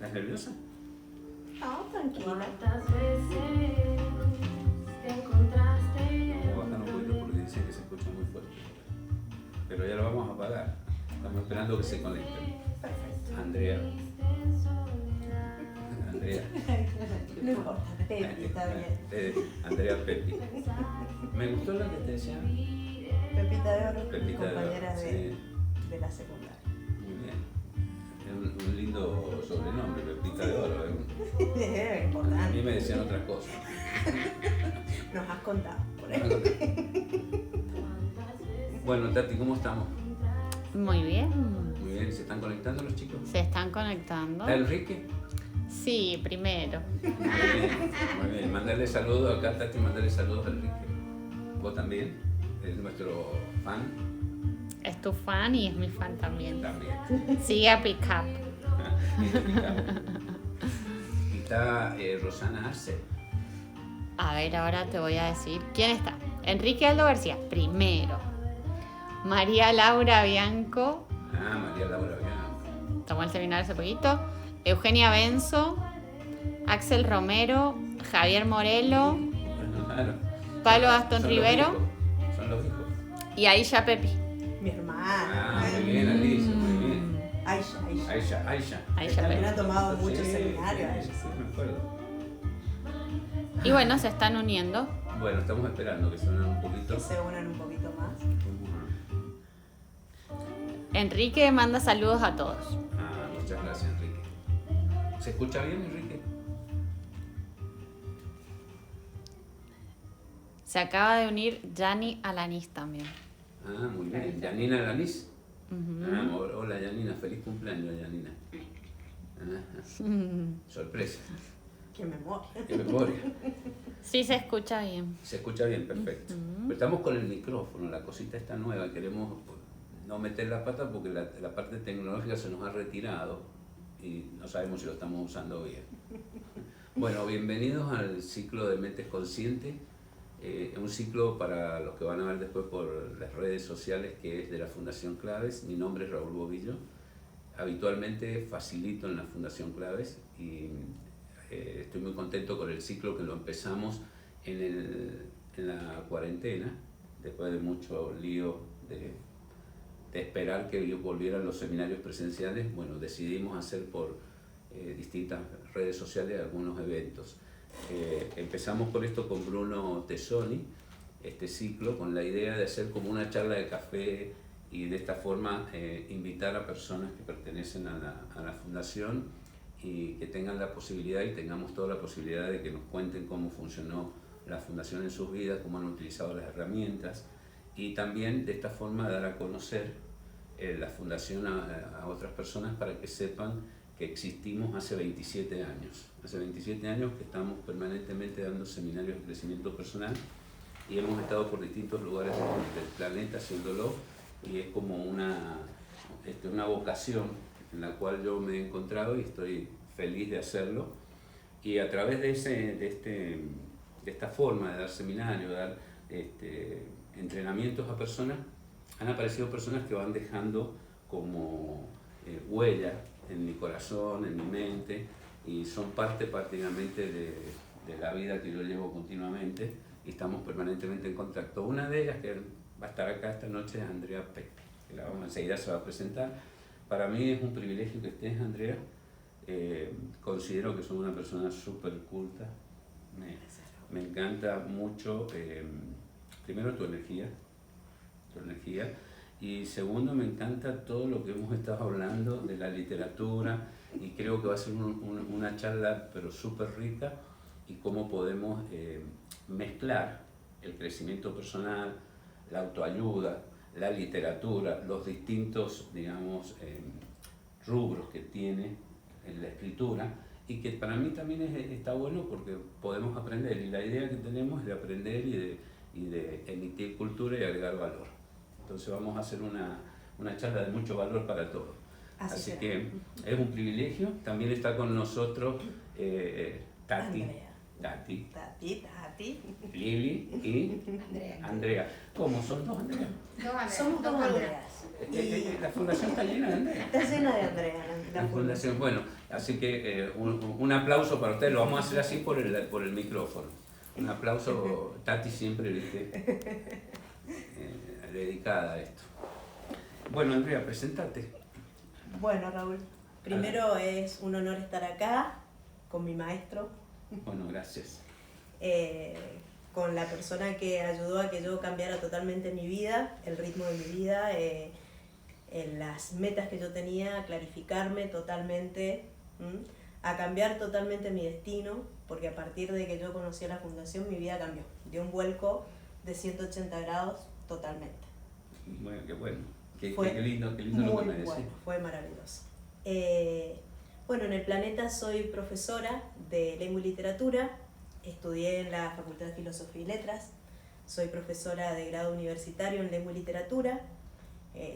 ¿Estás nerviosa? No, tranquila. ¿Cuántas veces te encontraste? Vamos a bajar un poquito porque dicen que se escucha muy fuerte. Pero ya lo vamos a apagar. Estamos esperando que se conecten. Perfecto. Andrea. No importa, Pepi, está bien. Andrea Pepi. Me gustó lo que te decía. Pepita de Oro, Pepita de Oro, compañera sí. de la secundaria. Muy bien. Es un lindo sobrenombre, Pepita de Oro. Es A importante. mí me decían otras cosas. Nos has contado por ahí. Bueno, Tati, ¿cómo estamos? Muy bien. Muy bien, ¿se están conectando los chicos? ¿Se están conectando? ¿Está Enrique? Sí, primero. Muy bien. Mandarle saludos acá, Tati, mandarle saludos a Enrique. ¿Vos también? Es nuestro fan. Es tu fan y es mi fan también. También. Sigue a Pick Up. Y está Rosana Arce. A ver, ahora te voy a decir quién está. Enrique Aldo García, primero. María Laura Bianco, María Laura Bianco. tomó el seminario hace poquito. Eugenia Benzo, Axel Romero, Javier Morelo, Claro. Pablo Gastón Son Rivero los hijos. Son los hijos. y Aisha Pepi. Mi hermana. Muy bien, Alicia, muy bien. Aisha. Aisha. Aisha También Pepi. ha tomado Sí, muchos seminarios. Sí, me acuerdo. Y bueno, se están uniendo. Bueno, estamos esperando que suenen un poquito. Que se unan un poquito más. Enrique manda saludos a todos. Muchas gracias, Enrique. ¿Se escucha bien, Enrique? Se acaba de unir Yanni Alanis también. Muy bien. Yanina Lanis. Ujú. Hola, Yanina. Feliz cumpleaños, Yanina. Sorpresa. Qué memoria. Qué memoria. Sí, se escucha bien. Se escucha bien, perfecto. Pero estamos con el micrófono, la cosita está nueva. Queremos no meter la pata porque la parte tecnológica se nos ha retirado y no sabemos si lo estamos usando bien. Bueno, bienvenidos al ciclo de Mentes Conscientes. Un ciclo para los que van a ver después por las redes sociales, que es de la Fundación Claves. Mi nombre es Raúl Bobillo. Habitualmente facilito en la Fundación Claves y estoy muy contento con el ciclo que lo empezamos en la cuarentena, después de mucho lío de esperar que volvieran los seminarios presenciales. Bueno, decidimos hacer por distintas redes sociales algunos eventos. Empezamos con esto con Bruno Tesoni, este ciclo, con la idea de hacer como una charla de café y de esta forma invitar a personas que pertenecen a la fundación y que tengan la posibilidad y tengamos toda la posibilidad de que nos cuenten cómo funcionó la fundación en sus vidas, cómo han utilizado las herramientas y también de esta forma dar a conocer la fundación a otras personas para que sepan que existimos hace 27 años. Hace 27 años que estamos permanentemente dando seminarios de crecimiento personal y hemos estado por distintos lugares del planeta haciéndolo y es como una vocación en la cual yo me he encontrado y estoy feliz de hacerlo. Y a través de esta forma de dar seminarios, de dar entrenamientos a personas, han aparecido personas que van dejando como huella en mi corazón, en mi mente, y son parte prácticamente de la vida que yo llevo continuamente y estamos permanentemente en contacto. Una de ellas que va a estar acá esta noche es Andrea Pepi, que enseguida se va a presentar. Para mí es un privilegio que estés, Andrea. Considero que sos una persona súper culta. Me encanta mucho, primero tu energía, y segundo me encanta todo lo que hemos estado hablando de la literatura y creo que va a ser una charla pero súper rica y cómo podemos mezclar el crecimiento personal, la autoayuda, la literatura, los distintos, digamos, rubros que tiene en la escritura y que para mí también está bueno porque podemos aprender y la idea que tenemos es de aprender y de emitir cultura y agregar valor. Entonces vamos a hacer una charla de mucho valor para todos. Así que es un privilegio. También está con nosotros Tati. Tati, Tati. Lili y Andrea. ¿Cómo son dos Andrea? Somos dos Andreas. La fundación está llena de Andrea. Está llena de Andrea La fundación, bueno, así que un aplauso para ustedes, lo vamos a hacer así por el micrófono. Un aplauso, Tati siempre, ¿viste? Dedicada a esto. Bueno, Andrea, preséntate. Bueno, Raúl, primero es un honor estar acá con mi maestro, Bueno, gracias. con la persona que ayudó a que yo cambiara totalmente mi vida, el ritmo de mi vida, en las metas que yo tenía, a clarificarme totalmente, a cambiar totalmente mi destino, porque a partir de que yo conocí a la fundación mi vida cambió, dio un vuelco de 180 grados totalmente. Bueno, qué bueno. Qué lindo lo que Muy me decís. bueno, fue maravilloso. Bueno, en el Planeta soy profesora de lengua y literatura, estudié en la Facultad de Filosofía y Letras, soy profesora de grado universitario en lengua y literatura,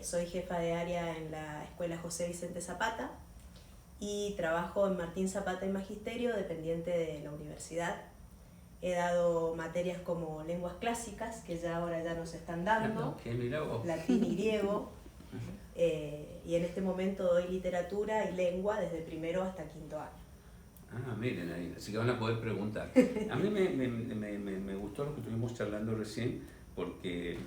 soy jefa de área en la Escuela José Vicente Zapata y trabajo en Martín Zapata y Magisterio, dependiente de la universidad. He dado materias como lenguas clásicas, que ya ahora ya nos están dando, latín y griego, y en este momento doy literatura y lengua desde primero hasta quinto año. Ah, miren ahí, así que van a poder preguntar. A mí me gustó lo que estuvimos charlando recién, porque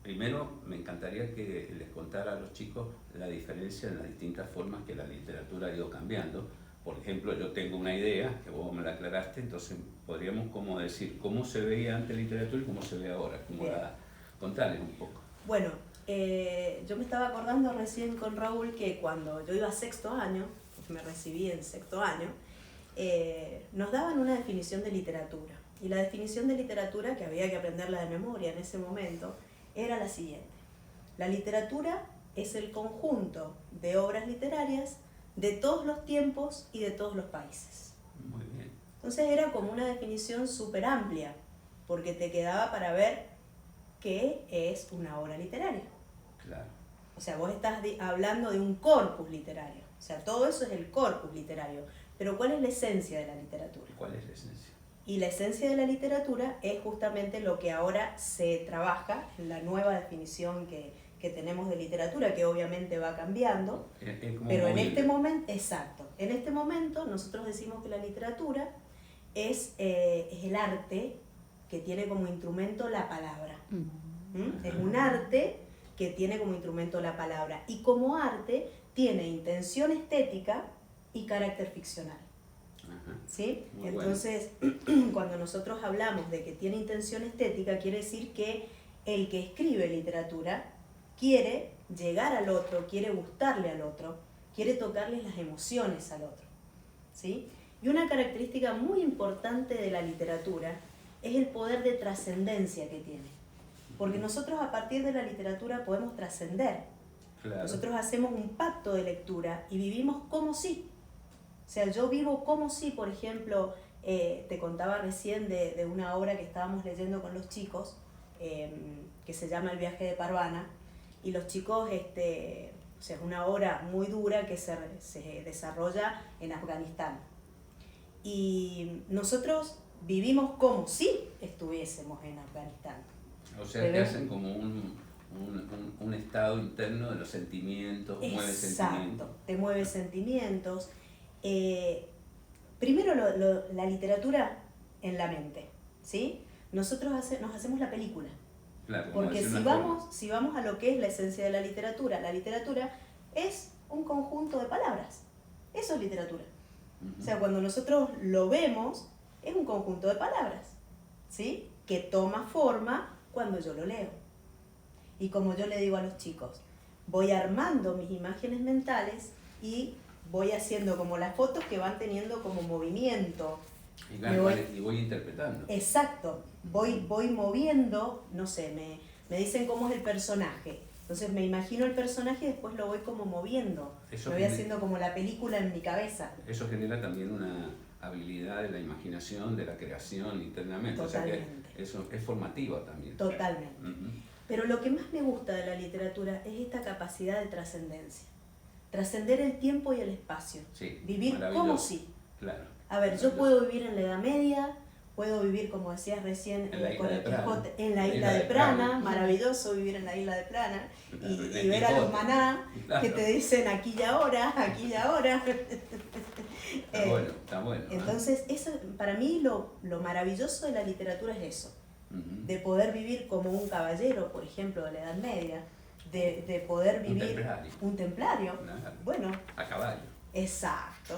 primero me encantaría que les contara a los chicos la diferencia en las distintas formas que la literatura ha ido cambiando. Por ejemplo, yo tengo una idea, que vos me la aclaraste, entonces podríamos como decir cómo se veía antes la literatura y cómo se ve ahora. Contarles un poco. Bueno, yo me estaba acordando recién con Raúl que cuando yo iba a sexto año, me recibí en sexto año, nos daban una definición de literatura. Y la definición de literatura, que había que aprenderla de memoria en ese momento, era la siguiente. La literatura es el conjunto de obras literarias de todos los tiempos y de todos los países. Muy bien. Entonces era como una definición súper amplia, porque te quedaba para ver qué es una obra literaria. Claro. O sea, vos estás hablando de un corpus literario. O sea, todo eso es el corpus literario. Pero ¿cuál es la esencia de la literatura? ¿Cuál es la esencia? Y la esencia de la literatura es justamente lo que ahora se trabaja en la nueva definición que tenemos de literatura, que obviamente va cambiando. Pero en este momento, exacto, en este momento nosotros decimos que la literatura es el arte que tiene como instrumento la palabra. Es un arte que tiene como instrumento la palabra y como arte tiene intención estética y carácter ficcional. ¿Sí? Entonces, cuando nosotros hablamos de que tiene intención estética, quiere decir que el que escribe literatura quiere llegar al otro, quiere gustarle al otro, quiere tocarle las emociones al otro. ¿Sí? Y una característica muy importante de la literatura es el poder de trascendencia que tiene. Porque nosotros a partir de la literatura podemos trascender. Claro. Nosotros hacemos un pacto de lectura y vivimos como si. O sea, yo vivo como si, por ejemplo, te contaba recién de una obra que estábamos leyendo con los chicos, que se llama El viaje de Parvana, y los chicos, o sea, es una obra muy dura que se desarrolla en Afganistán. Y nosotros vivimos como si estuviésemos en Afganistán. O sea, que hacen como un estado interno de los sentimientos, mueve sentimientos. Exacto, te mueve sentimientos. Primero la literatura en la mente, ¿sí? Nosotros nos hacemos la película. Claro, porque si vamos a lo que es la esencia de la literatura es un conjunto de palabras. Eso es literatura. O sea, cuando nosotros lo vemos, es un conjunto de palabras, ¿sí? Que toma forma cuando yo lo leo. Y como yo le digo a los chicos, voy armando mis imágenes mentales y voy haciendo como las fotos que van teniendo como movimiento. Y voy interpretando. Exacto, voy moviendo, no sé, me dicen cómo es el personaje. Entonces me imagino el personaje y después lo voy como moviendo. Me voy haciendo como la película en mi cabeza. Eso genera también una habilidad de la imaginación, de la creación internamente. Totalmente. O sea que eso es formativo también. Totalmente. Pero lo que más me gusta de la literatura es esta capacidad de trascendencia. Trascender el tiempo y el espacio. Sí, vivir como si. Claro. A ver, yo puedo vivir en la Edad Media, puedo vivir, como decías recién, En la con isla el de Prana. Quijote, en la isla de Prana, maravilloso vivir en la isla de Prana, y ver a los maná que te dicen aquí y ahora, aquí y ahora. Está bueno. Entonces, eso, para mí lo maravilloso de la literatura es eso, de poder vivir como un caballero, por ejemplo, de la Edad Media, de poder vivir un templario. Claro. Bueno, A caballo. exacto.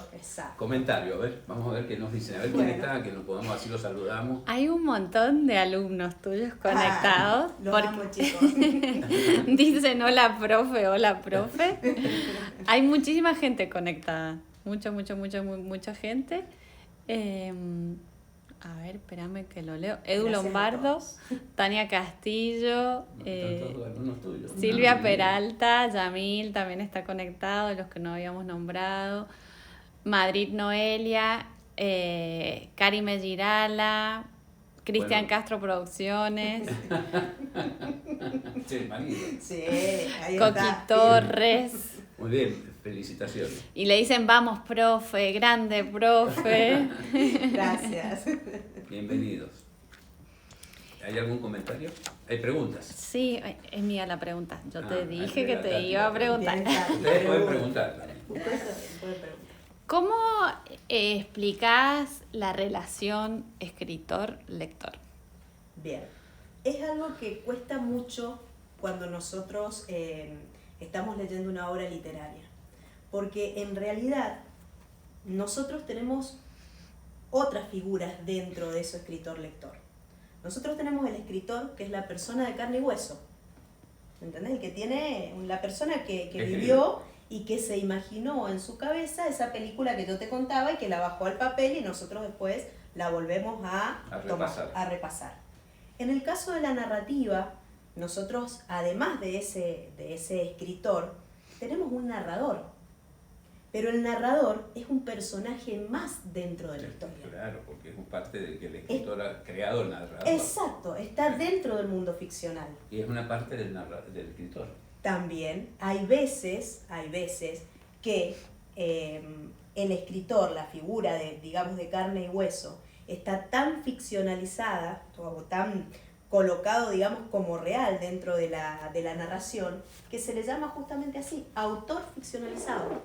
Comentario, a ver, vamos a ver qué nos dicen, a ver quién está, que nos podamos, así lo saludamos. Hay un montón de alumnos tuyos conectados. Los amo, chicos. Dicen hola profe. Hay muchísima gente conectada. Mucha gente. A ver, espérame que lo leo. Edu Gracias Lombardo, Tania Castillo, Están todos alumnos tuyos. Silvia Peralta, Yamil también está conectado, los que no habíamos nombrado. Madrid Noelia, Karime Girala, Cristian Castro Producciones, Sí, marido. Sí, ahí Coqui está. Torres. Muy bien, felicitaciones. Y le dicen, vamos, profe, grande, profe. Gracias. Bienvenidos. ¿Hay algún comentario? ¿Hay preguntas? Sí, es mía la pregunta. Yo te dije hay que la te Tati, iba a la preguntar. Ustedes pueden preguntar también. Ustedes pueden preguntar. ¿Cómo explicás la relación escritor-lector? Bien, es algo que cuesta mucho cuando nosotros estamos leyendo una obra literaria, porque en realidad nosotros tenemos otras figuras dentro de ese escritor-lector. Nosotros tenemos el escritor, que es la persona de carne y hueso, ¿entendés? El que tiene, la persona que vivió y que se imaginó en su cabeza esa película que yo te contaba y que la bajó al papel y nosotros después la volvemos a repasar. En el caso de la narrativa, nosotros, además de ese escritor, tenemos un narrador. Pero el narrador es un personaje más dentro de la historia. Claro, porque es un parte de que el escritor ha creado el narrador. Exacto, está dentro del mundo ficcional. Y es una parte del escritor. También hay veces que el escritor, la figura digamos de carne y hueso, está tan ficcionalizada o tan colocado, digamos, como real dentro de la narración, que se le llama justamente así, autor ficcionalizado.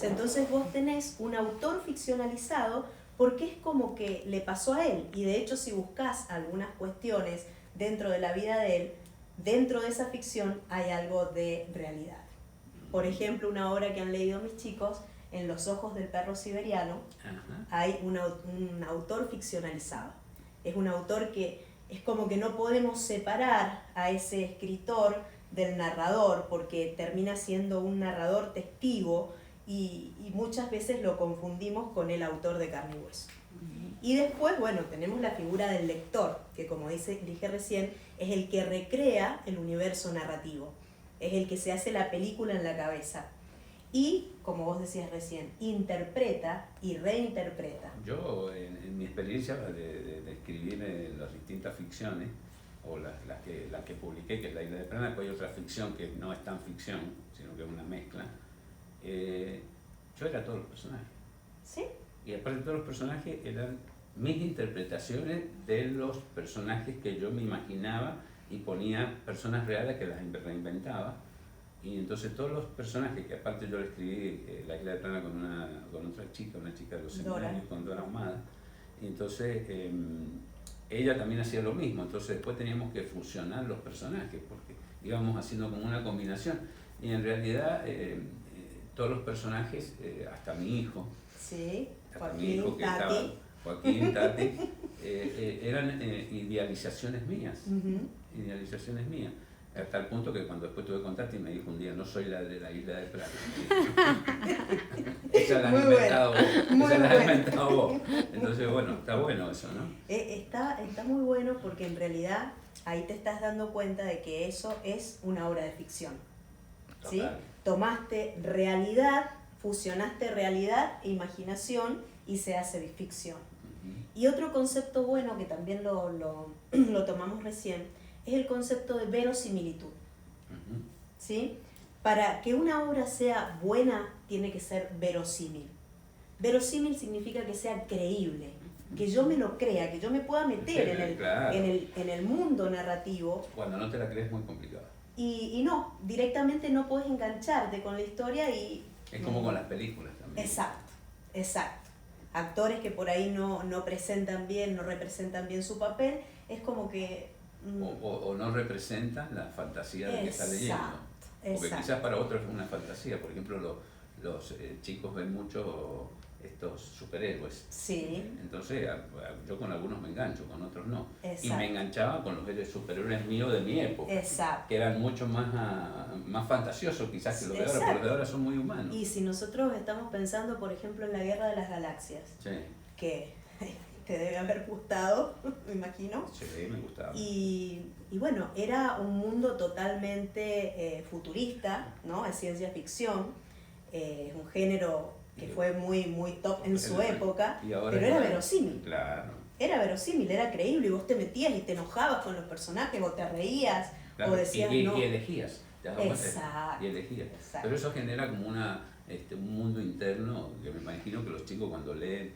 Entonces vos tenés un autor ficcionalizado porque es como que le pasó a él, y de hecho si buscas algunas cuestiones dentro de la vida de él, dentro de esa ficción hay algo de realidad. Por ejemplo, una obra que han leído mis chicos, En los ojos del perro siberiano, hay un autor ficcionalizado. Es un autor que es como que no podemos separar a ese escritor del narrador, porque termina siendo un narrador testigo y muchas veces lo confundimos con el autor de carne y hueso. Y después, bueno, tenemos la figura del lector, que como dije recién, es el que recrea el universo narrativo, es el que se hace la película en la cabeza. Y, como vos decías recién, interpreta y reinterpreta. Yo, en mi experiencia de escribir las distintas ficciones, o las que publiqué, que es La Isla de Prana, pues hay otra ficción que no es tan ficción, sino que es una mezcla, yo era todos los personajes. ¿Sí? Y aparte de todos los personajes, eran mis interpretaciones de los personajes que yo me imaginaba y ponía personas reales que las reinventaba. Y entonces todos los personajes, que aparte yo le escribí La Isla de Prana con otra chica, una chica de los seminarios, con Dora Ahumada, y entonces ella también hacía lo mismo, entonces después teníamos que fusionar los personajes, porque íbamos haciendo como una combinación, y en realidad todos los personajes, hasta mi hijo, Sí, hasta mi hijo que estaba, Joaquín, Tati, eran idealizaciones mías, idealizaciones mías. Hasta el punto que cuando después tuve contacto y me dijo un día, no soy la de La Isla de Prana. Esa la has inventado vos. Esa la has inventado vos. Entonces, bueno, está bueno eso, ¿no? Está muy bueno porque en realidad ahí te estás dando cuenta de que eso es una obra de ficción. ¿Sí? Total. Tomaste realidad, fusionaste realidad e imaginación y se hace ficción. Y otro concepto bueno que también lo tomamos recién, es el concepto de verosimilitud. ¿Sí? Para que una obra sea buena, tiene que ser verosímil. Verosímil significa que sea creíble, que yo me lo crea, que yo me pueda meter en el mundo narrativo. Cuando no te la crees es muy complicado. Y no, directamente no puedes engancharte con la historia y... Es como con las películas también. Exacto. Actores que por ahí no presentan bien, no representan bien su papel, es como que... O no representan la fantasía de que está leyendo. Porque quizás para otros es una fantasía. Por ejemplo, los chicos ven mucho estos superhéroes. Sí. Entonces, yo con algunos me engancho, con otros no. Exacto. Y me enganchaba con los superhéroes míos de mi época. Exacto. Que eran mucho más fantasiosos quizás que los de ahora, porque los de ahora son muy humanos. Y si nosotros estamos pensando, por ejemplo, en la Guerra de las Galaxias, Sí. que te debe haber gustado, me imagino. Sí, me gustaba. Y bueno, era un mundo totalmente futurista, ¿no? Es ciencia ficción, es un género que fue muy top en su época, pero era verosímil. Claro. Era verosímil, era creíble, y vos te metías y te enojabas con los personajes, o te reías, claro, o decías no. Y elegías. Exacto. Y elegías. Exacto. Pero eso genera como un mundo interno, que me imagino que los chicos cuando leen,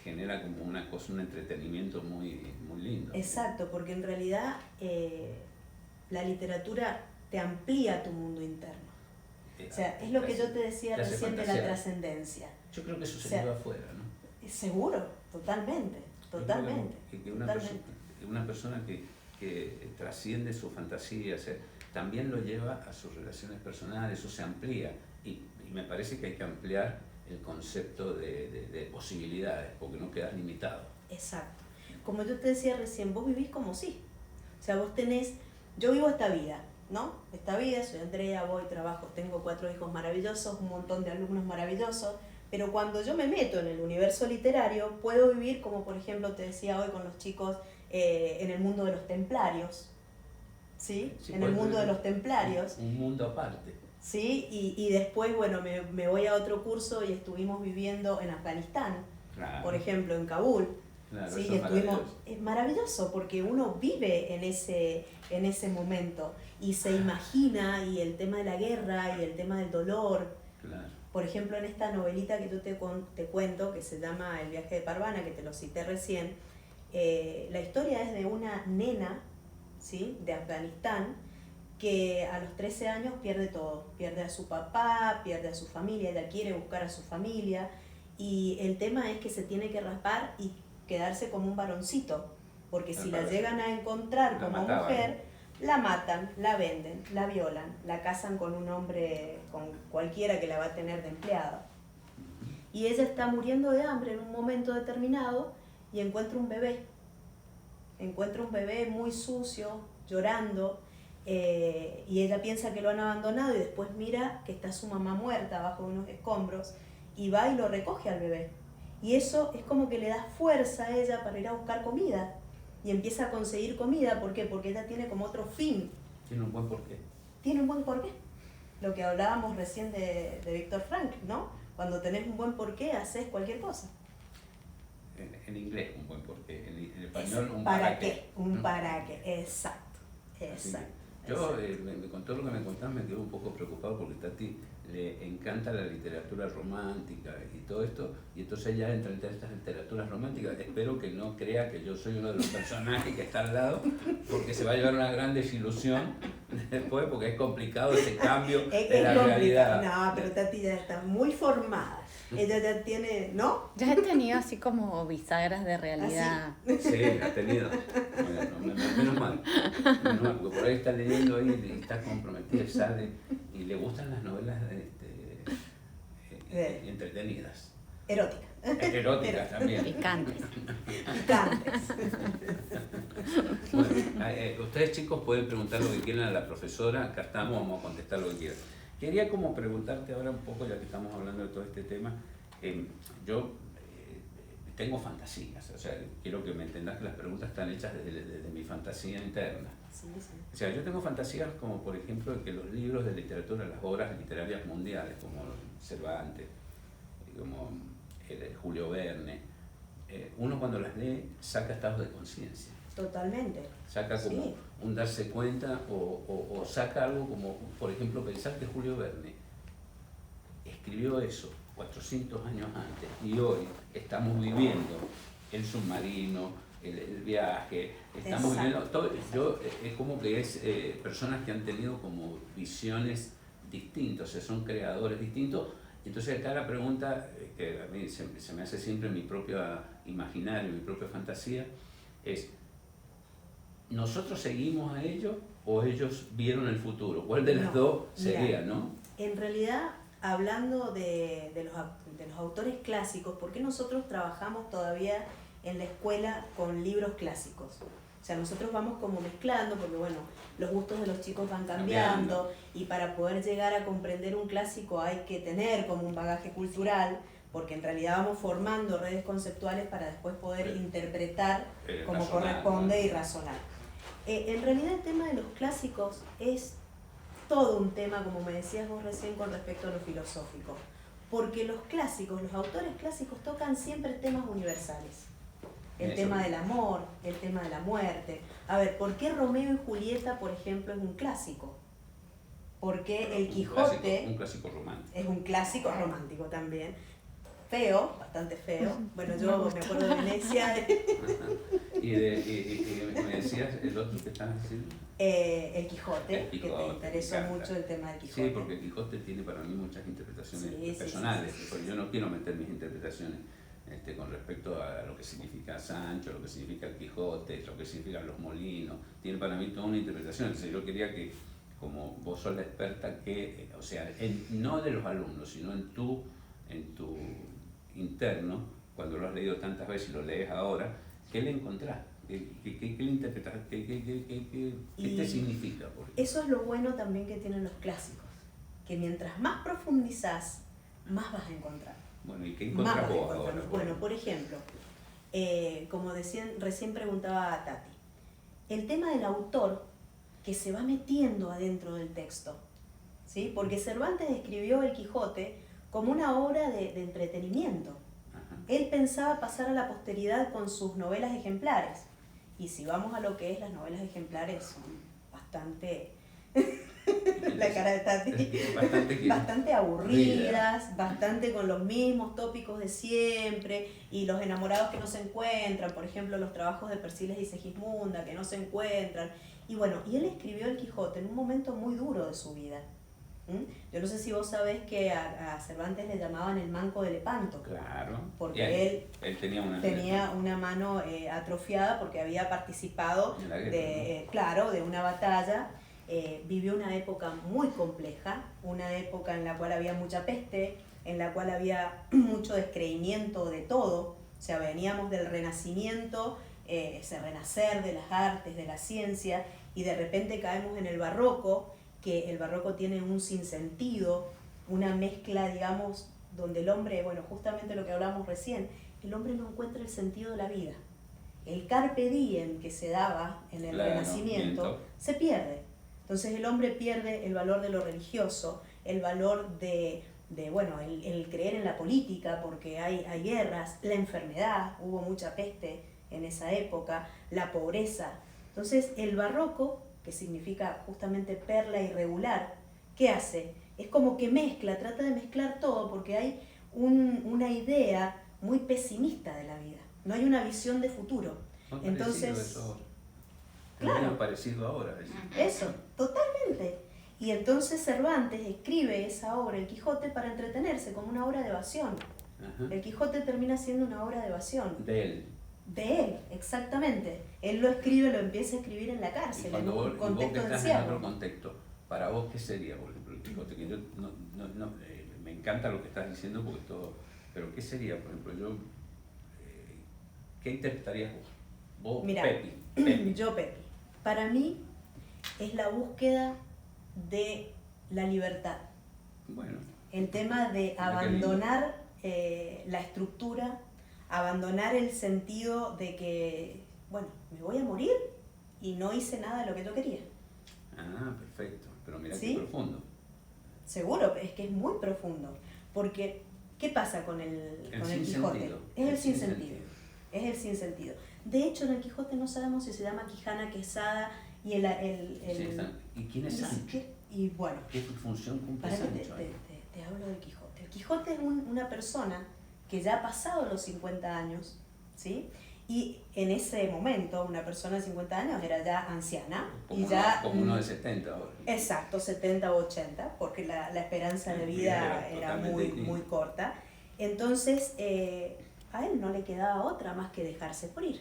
genera como una cosa, un entretenimiento muy lindo. Exacto, porque en realidad la literatura te amplía tu mundo interno. O sea, es lo que yo te decía recién de la trascendencia. Yo creo que eso se lleva afuera, ¿no? Seguro, totalmente. Que una persona que trasciende su fantasía, o sea, también lo lleva a sus relaciones personales, eso se amplía. Y me parece que hay que ampliar el concepto de posibilidades, porque no quedas limitado. Exacto. Como yo te decía recién, vos vivís como sí. O sea, yo vivo esta vida, ¿no? Esta vida, soy Andrea, voy, trabajo, tengo 4 hijos maravillosos, un montón de alumnos maravillosos, pero cuando yo me meto en el universo literario, puedo vivir como, por ejemplo, te decía hoy con los chicos, en el mundo de los templarios, ¿sí? En el mundo de los templarios. Un mundo aparte. ¿Sí? Y después, bueno, me voy a otro curso y estuvimos viviendo en Afganistán, claro. Por ejemplo, en Kabul. Claro, ¿sí? Es maravilloso porque uno vive en ese momento y se imagina, y el tema de la guerra y el tema del dolor. Claro. Por ejemplo, en esta novelita que yo te cuento, que se llama El viaje de Parvana, que te lo cité recién, la historia es de una nena, ¿sí? De Afganistán, que a los 13 años pierde todo, pierde a su papá, pierde a su familia, ella quiere buscar a su familia, y el tema es que se tiene que raspar y quedarse como un varoncito, porque si la llegan a encontrar como mujer, la matan, la venden, la violan, la casan con un hombre, con cualquiera que la va a tener de empleada. Y ella está muriendo de hambre en un momento determinado y encuentra un bebé muy sucio, llorando, y ella piensa que lo han abandonado y después mira que está su mamá muerta bajo unos escombros y va y lo recoge al bebé. Y eso es como que le da fuerza a ella para ir a buscar comida y empieza a conseguir comida. ¿Por qué? Porque ella tiene como otro fin. Tiene un buen porqué. Tiene un buen porqué. Lo que hablábamos recién de Víctor Frank, ¿no? Cuando tenés un buen porqué, haces cualquier cosa. En inglés un buen porqué, en español un para qué. Un para qué, exacto. Yo, con todo lo que me contás, me quedo un poco preocupado porque Tati le encanta la literatura romántica y todo esto, y entonces ella entra en estas literaturas románticas. Espero que no crea que yo soy uno de los personajes que está al lado, porque se va a llevar una gran desilusión después, porque es complicado ese cambio de la realidad. No, pero Tati ya está muy formada. Ella ya tiene, ¿no? Ya he tenido así como bisagras de realidad. Sí, ha tenido. Bueno, menos mal, porque por ahí está leyendo ahí y está comprometida y sale, y le gustan las novelas entretenidas. Eróticas también. Picantes. Bueno, ustedes chicos pueden preguntar lo que quieran a la profesora, acá estamos, vamos a contestar lo que quieran. Quería como preguntarte ahora un poco, ya que estamos hablando de todo este tema, yo tengo fantasías, o sea, quiero que me entendas que las preguntas están hechas desde mi fantasía interna. Sí. O sea, yo tengo fantasías como, por ejemplo, de que los libros de literatura, las obras literarias mundiales, como Cervantes, como Julio Verne, uno cuando las lee saca estados de conciencia. Totalmente. Saca como un darse cuenta o saca algo como, por ejemplo, pensar que Julio Verne escribió eso 400 años antes, y hoy estamos viviendo el submarino, el viaje, estamos viviendo todo. Es como que es personas que han tenido como visiones distintas, o sea, son creadores distintos. Entonces acá la pregunta que a mí se me hace siempre en mi propio imaginario, mi propia fantasía, es: ¿nosotros seguimos a ellos o ellos vieron el futuro? ¿Cuál de las dos sería, no? En realidad, hablando de los autores clásicos, ¿por qué nosotros trabajamos todavía en la escuela con libros clásicos? O sea, nosotros vamos como mezclando, porque bueno, los gustos de los chicos van cambiando, y para poder llegar a comprender un clásico hay que tener como un bagaje cultural, porque en realidad vamos formando redes conceptuales para después poder interpretar como razonar, corresponde, ¿no? y razonar. En realidad el tema de los clásicos es todo un tema, como me decías vos recién, con respecto a lo filosófico, porque los clásicos, los autores clásicos tocan siempre temas universales. El tema del amor, el tema de la muerte. A ver, ¿por qué Romeo y Julieta, por ejemplo, es un clásico? Porque El Quijote... Un clásico romántico. Es un clásico romántico también. Feo, bastante feo. Bueno, yo me acuerdo de Venecia. Y me decías el otro que estabas diciendo. El Quijote, que te interesó mucho el tema del Quijote. Sí, porque el Quijote tiene para mí muchas interpretaciones personales. Sí. Porque yo no quiero meter mis interpretaciones con respecto a lo que significa Sancho, lo que significa el Quijote, lo que significan los molinos. Tiene para mí toda una interpretación. Entonces yo quería que, como vos sos la experta, que, o sea, no de los alumnos, sino en tu interno, cuando lo has leído tantas veces y lo lees ahora, ¿qué le encontrás? ¿Qué le interpretás? ¿Qué te significa? Eso es lo bueno también que tienen los clásicos, que mientras más profundizás, más vas a encontrar. Bueno, ¿y qué encontrás vos ahora? Bueno, por ejemplo, como recién preguntaba a Tati, el tema del autor que se va metiendo adentro del texto, ¿sí? Porque Cervantes escribió El Quijote como una obra de entretenimiento. Ajá. Él pensaba pasar a la posteridad con sus novelas ejemplares. Y si vamos a lo que es, las novelas ejemplares son bastante... la cara de Tati. Bastante aburridas, bastante con los mismos tópicos de siempre, y los enamorados que no se encuentran, por ejemplo, los trabajos de Persiles y Segismunda que no se encuentran. Y bueno, y él escribió El Quijote en un momento muy duro de su vida. Yo no sé si vos sabés que a Cervantes le llamaban el manco de Lepanto. Claro. Porque él tenía una mano atrofiada porque había participado en la guerra, claro, de una batalla. Vivió una época muy compleja, una época en la cual había mucha peste, en la cual había mucho descreimiento de todo. O sea, veníamos del Renacimiento, ese renacer de las artes, de la ciencia, y de repente caemos en el Barroco, que el Barroco tiene un sinsentido, una mezcla, digamos, donde el hombre, bueno, justamente lo que hablamos recién, el hombre no encuentra el sentido de la vida. El carpe diem que se daba en el Renacimiento se pierde. Entonces el hombre pierde el valor de lo religioso, el valor de bueno, el creer en la política, porque hay guerras, la enfermedad, hubo mucha peste en esa época, la pobreza. Entonces el Barroco, que significa justamente perla irregular, ¿qué hace? Es como que trata de mezclar todo, porque hay una idea muy pesimista de la vida, no hay una visión de futuro. Entonces, claro, parecido ahora. Eso, totalmente. Y entonces Cervantes escribe esa obra, El Quijote, para entretenerse, como una obra de evasión. Ajá. El Quijote termina siendo una obra de evasión. De él. De él, exactamente. Él lo escribe, lo empieza a escribir en la cárcel, en un contexto de encierro. En otro contexto, para vos, ¿qué sería, por ejemplo, El Quijote? Que yo me encanta lo que estás diciendo, porque todo... Pero ¿qué sería, por ejemplo, qué interpretarías vos? Vos, Mira, Pepi. Yo, Pepi. Para mí es la búsqueda de la libertad. Bueno. El tema de abandonar la estructura, abandonar el sentido de que, bueno, me voy a morir y no hice nada de lo que yo quería. Ah, perfecto. Pero mira ¿Sí? qué profundo. Seguro, es que es muy profundo. Porque, ¿qué pasa con el Quijote? Es el sinsentido. Es el sinsentido. De hecho, en el Quijote no sabemos si se llama Quijana Quesada y ¿Y quién es Sancho? Y bueno, ¿Qué función cumple para que Sancho? te hablo del Quijote. El Quijote es una persona que ya ha pasado los 50 años, ¿sí? Y en ese momento, una persona de 50 años era ya anciana. Como uno de 70 ahora. Exacto, 70 o 80, porque la esperanza de vida era muy corta. Entonces, a él no le quedaba otra más que dejarse morir.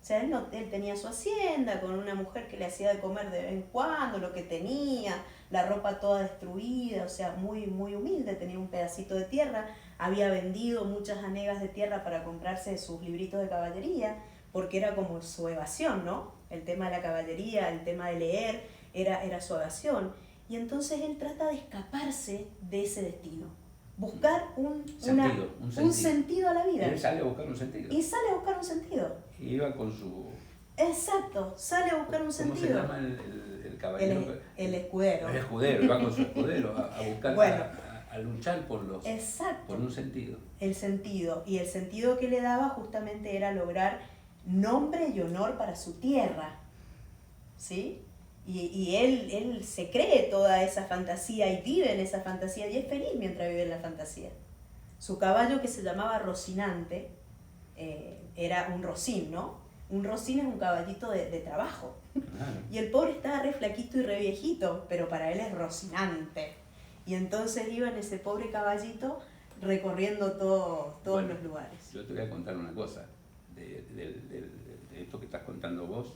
O sea, él tenía su hacienda con una mujer que le hacía de comer de vez en cuando, lo que tenía, la ropa toda destruida, o sea, muy humilde, tenía un pedacito de tierra, había vendido muchas hanegas de tierra para comprarse sus libritos de caballería, porque era como su evasión, ¿no? El tema de la caballería, el tema de leer, era su evasión. Y entonces él trata de escaparse de ese destino, buscar un sentido a la vida. Él sale a buscar un sentido. Y sale a buscar un sentido. Y iba con su... Exacto, sale a buscar un sentido. ¿Cómo se llama el caballero? El escudero. El escudero, va con su escudero a buscar, bueno, a luchar por un sentido. El sentido. Y el sentido que le daba justamente era lograr nombre y honor para su tierra. ¿Sí? Y él se cree toda esa fantasía y vive en esa fantasía y es feliz mientras vive en la fantasía. Su caballo, que se llamaba Rocinante, era un rocín, ¿no? Un rocín es un caballito de trabajo. Claro. Y el pobre estaba re flaquito y re viejito, pero para él es Rocinante. Y entonces iba en ese pobre caballito recorriendo todos los lugares. Yo te voy a contar una cosa. De esto que estás contando vos,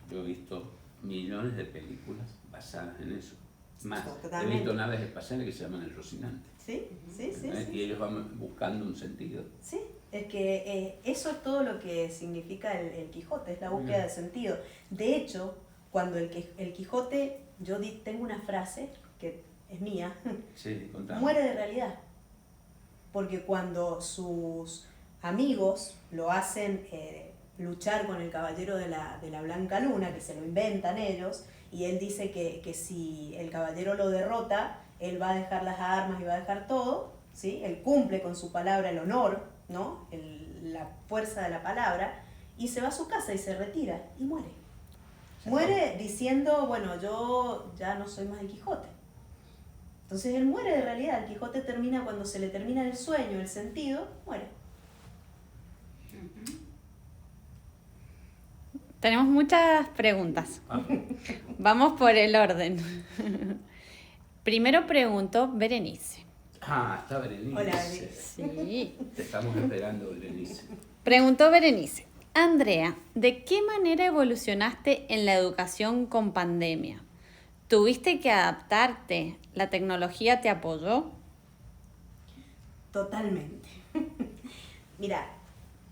yo he visto millones de películas basadas en eso. Más, he visto naves espaciales que se llaman el Rocinante. Sí. Y ellos van buscando un sentido. Sí, es que eso es todo lo que significa el Quijote, es la búsqueda de sentido. De hecho, cuando el Quijote, yo tengo una frase que es mía, sí, muere de realidad. Porque cuando sus amigos lo hacen luchar con el caballero de la Blanca Luna, que se lo inventan ellos, y él dice que si el caballero lo derrota, él va a dejar las armas y va a dejar todo, ¿sí? Él cumple con su palabra, el honor, ¿no? La fuerza de la palabra, y se va a su casa y se retira, y muere. Muere diciendo, bueno, yo ya no soy más el Quijote. Entonces él muere de realidad, el Quijote termina cuando se le termina el sueño, el sentido, muere. Tenemos muchas preguntas. Vamos por el orden. Primero preguntó Berenice. Está Berenice. Hola, Berenice. Sí. Te estamos esperando, Berenice. Preguntó Berenice. Andrea, ¿de qué manera evolucionaste en la educación con pandemia? ¿Tuviste que adaptarte? ¿La tecnología te apoyó? Totalmente. Mira,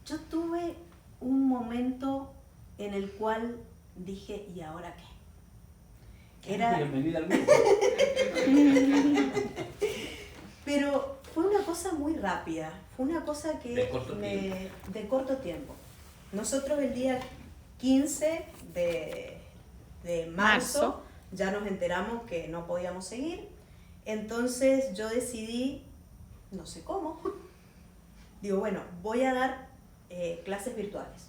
yo tuve un momento en el cual dije, ¿y ahora qué? Bienvenida al mundo. Pero fue una cosa muy rápida, fue una cosa que de corto tiempo. Nosotros el día 15 de marzo ya nos enteramos que no podíamos seguir, entonces yo decidí, no sé cómo, digo, bueno, voy a dar clases virtuales.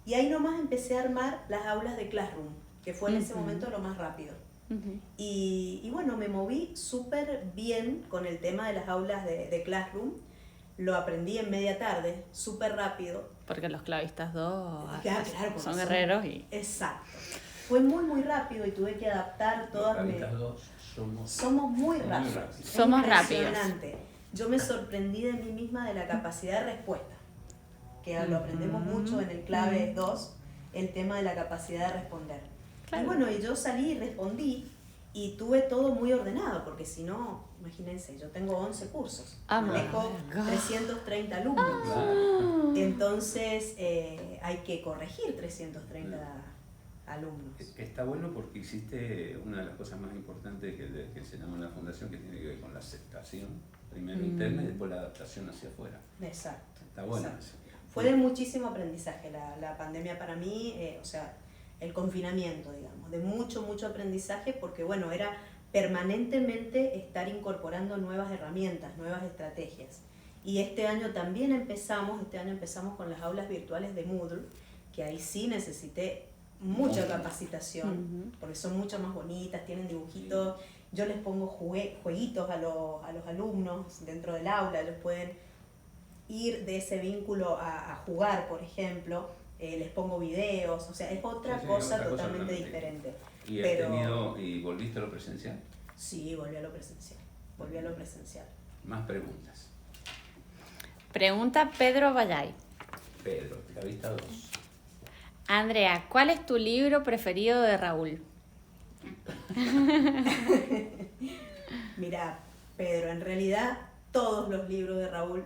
Y ahí nomás empecé a armar las aulas de Classroom, que fue en ese momento lo más rápido. Y bueno, me moví súper bien con el tema de las aulas de Classroom. Lo aprendí en media tarde, súper rápido. Porque los clavistas 2 claro, son guerreros y... Exacto. Fue muy rápido y tuve que adaptar todas mis... Somos muy rápidos. Somos rápidos. Yo me sorprendí de mí misma de la capacidad de respuesta, que lo aprendemos mucho en el clave 2, el tema de la capacidad de responder. Claro. Y bueno, y yo salí y respondí y tuve todo muy ordenado, porque si no, imagínense, yo tengo 11 cursos, manejo 330 alumnos, entonces hay que corregir 330 alumnos. Está bueno porque hiciste una de las cosas más importantes que se llama en la fundación, que tiene que ver con la aceptación, primero interna y después la adaptación hacia afuera. Exacto. Está bueno. Fue de muchísimo aprendizaje la pandemia para mí, o sea, el confinamiento, digamos, de mucho aprendizaje, porque bueno, era permanentemente estar incorporando nuevas herramientas, nuevas estrategias. Y este año empezamos con las aulas virtuales de Moodle, que ahí sí necesité mucha capacitación, porque son mucho más bonitas, tienen dibujitos yo les pongo jueguitos a los alumnos dentro del aula, ellos pueden ir de ese vínculo a jugar, por ejemplo, les pongo videos, o sea, es otra cosa totalmente diferente. ¿Y volviste a lo presencial? Sí, volví a lo presencial. Más preguntas. Pregunta Pedro Vallay. Pedro, la vista 2. Andrea, ¿cuál es tu libro preferido de Raúl? Mira, Pedro, en realidad todos los libros de Raúl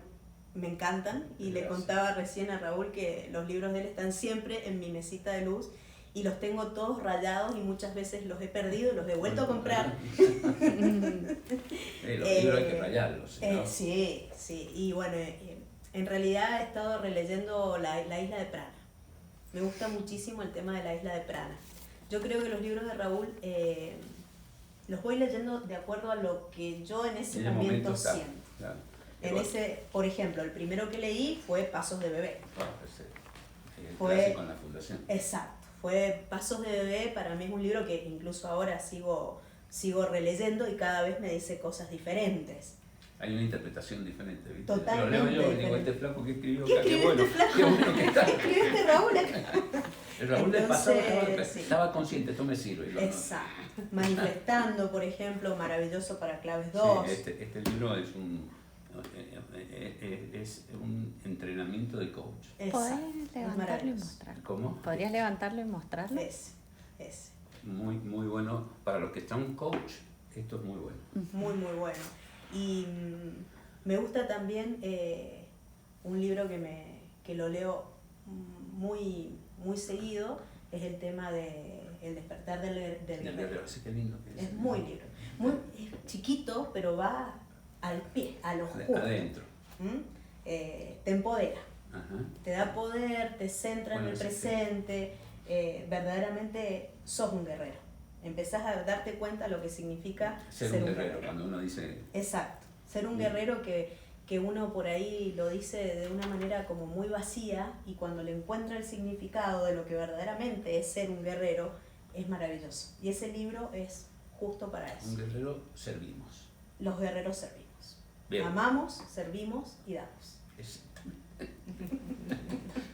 me encantan y le contaba recién a Raúl que los libros de él están siempre en mi mesita de luz y los tengo todos rayados y muchas veces los he perdido y los he vuelto a comprar. Los libros hay que rayarlos, ¿no? Sí, y bueno, en realidad he estado releyendo la Isla de Prana. Me gusta muchísimo el tema de la Isla de Prana. Yo creo que los libros de Raúl los voy leyendo de acuerdo a lo que yo en ese momento siento. Claro. Por ejemplo, el primero que leí fue Pasos de bebé. El clásico en la fundación. Exacto, fue Pasos de bebé, para mí es un libro que incluso ahora sigo releyendo y cada vez me dice cosas diferentes. Hay una interpretación diferente, ¿viste? Totalmente lo leo yo y digo, este flaco que escribió acá, qué bueno que está. ¿Qué escribiste, Raúl? El Raúl del pasado estaba consciente, esto me sirve. Exacto. Manifestando, por ejemplo, maravilloso para claves 2. Sí, este libro es un entrenamiento de coach. ¿Podrías levantarlo y mostrarlo? ¿Cómo? ¿Podrías levantarlo y mostrarlo? Ese. Muy, muy bueno. Para los que están coach, esto es muy bueno. Muy, muy bueno. Y me gusta también un libro que lo leo muy, muy seguido, es el tema de El despertar del guerrero. Sí, qué lindo que es muy lindo. Es chiquito, pero va al pie, a lo justo. Adentro. Te empodera. Ajá. Te da poder, te centra en el presente. Verdaderamente sos un guerrero. Empezás a darte cuenta de lo que significa ser un guerrero. Cuando uno dice... Exacto. Ser un guerrero que uno por ahí lo dice de una manera como muy vacía y cuando le encuentra el significado de lo que verdaderamente es ser un guerrero, es maravilloso. Y ese libro es justo para eso. Un guerrero servimos. Los guerreros servimos. Bien. Amamos, servimos y damos.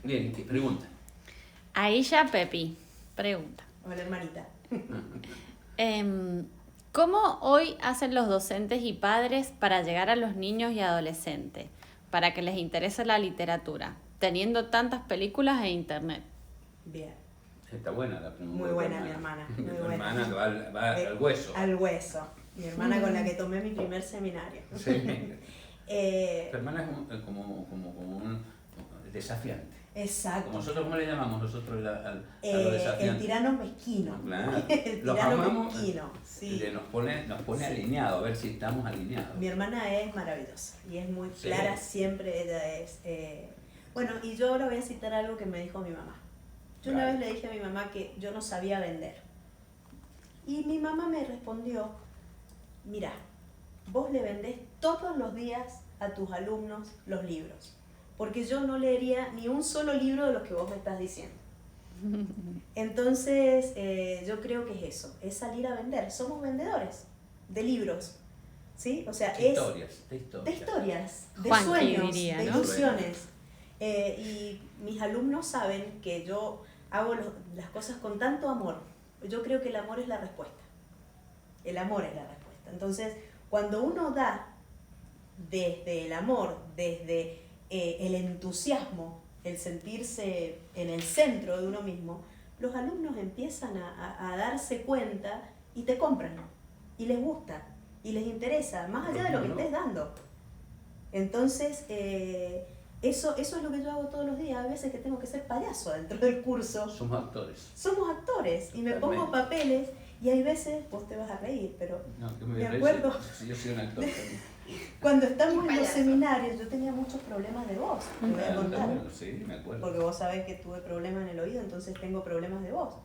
Bien, pregunta. Aisha Pepi, pregunta. Hola, hermanita. ¿Cómo hoy hacen los docentes y padres para llegar a los niños y adolescentes, para que les interese la literatura, teniendo tantas películas e internet? Bien. Está buena la pregunta. Muy buena, mi hermana. Muy buena. Hermana va al hueso. Al hueso. Mi hermana con la que tomé mi primer seminario. Sí. Tu hermana es como un desafiante. Exacto. Como nosotros, ¿cómo le llamamos nosotros a los desafiantes? El tirano mezquino. Claro. El tirano mezquino. Sí. Nos pone alineados, a ver si estamos alineados. Mi hermana es maravillosa y es muy clara, siempre ella es... Bueno, y yo ahora voy a citar algo que me dijo mi mamá. Yo una vez le dije a mi mamá que yo no sabía vender. Y mi mamá me respondió, mira, vos le vendés todos los días a tus alumnos los libros. Porque yo no leería ni un solo libro de los que vos me estás diciendo. Entonces, yo creo que es eso, es salir a vender. Somos vendedores de libros, ¿sí? O sea, de historias, de Juanqui sueños, diría, de ¿no? ilusiones. Y mis alumnos saben que yo hago las cosas con tanto amor. Yo creo que el amor es la respuesta. El amor es la respuesta. Entonces, cuando uno da desde el amor, desde el entusiasmo, el sentirse en el centro de uno mismo, los alumnos empiezan a darse cuenta y te compran, y les gusta, y les interesa, más allá de lo que estés dando. Entonces, eso es lo que yo hago todos los días. Hay veces que tengo que ser payaso dentro del curso. Somos actores. Somos actores, y me pongo papeles, y hay veces, vos te vas a reír, pero me acuerdo... Yo soy un actor también. Cuando estamos en los seminarios, yo tenía muchos problemas de voz, te voy a contar. Sí, me acuerdo. Porque vos sabés que tuve problemas en el oído, entonces tengo problemas de voz.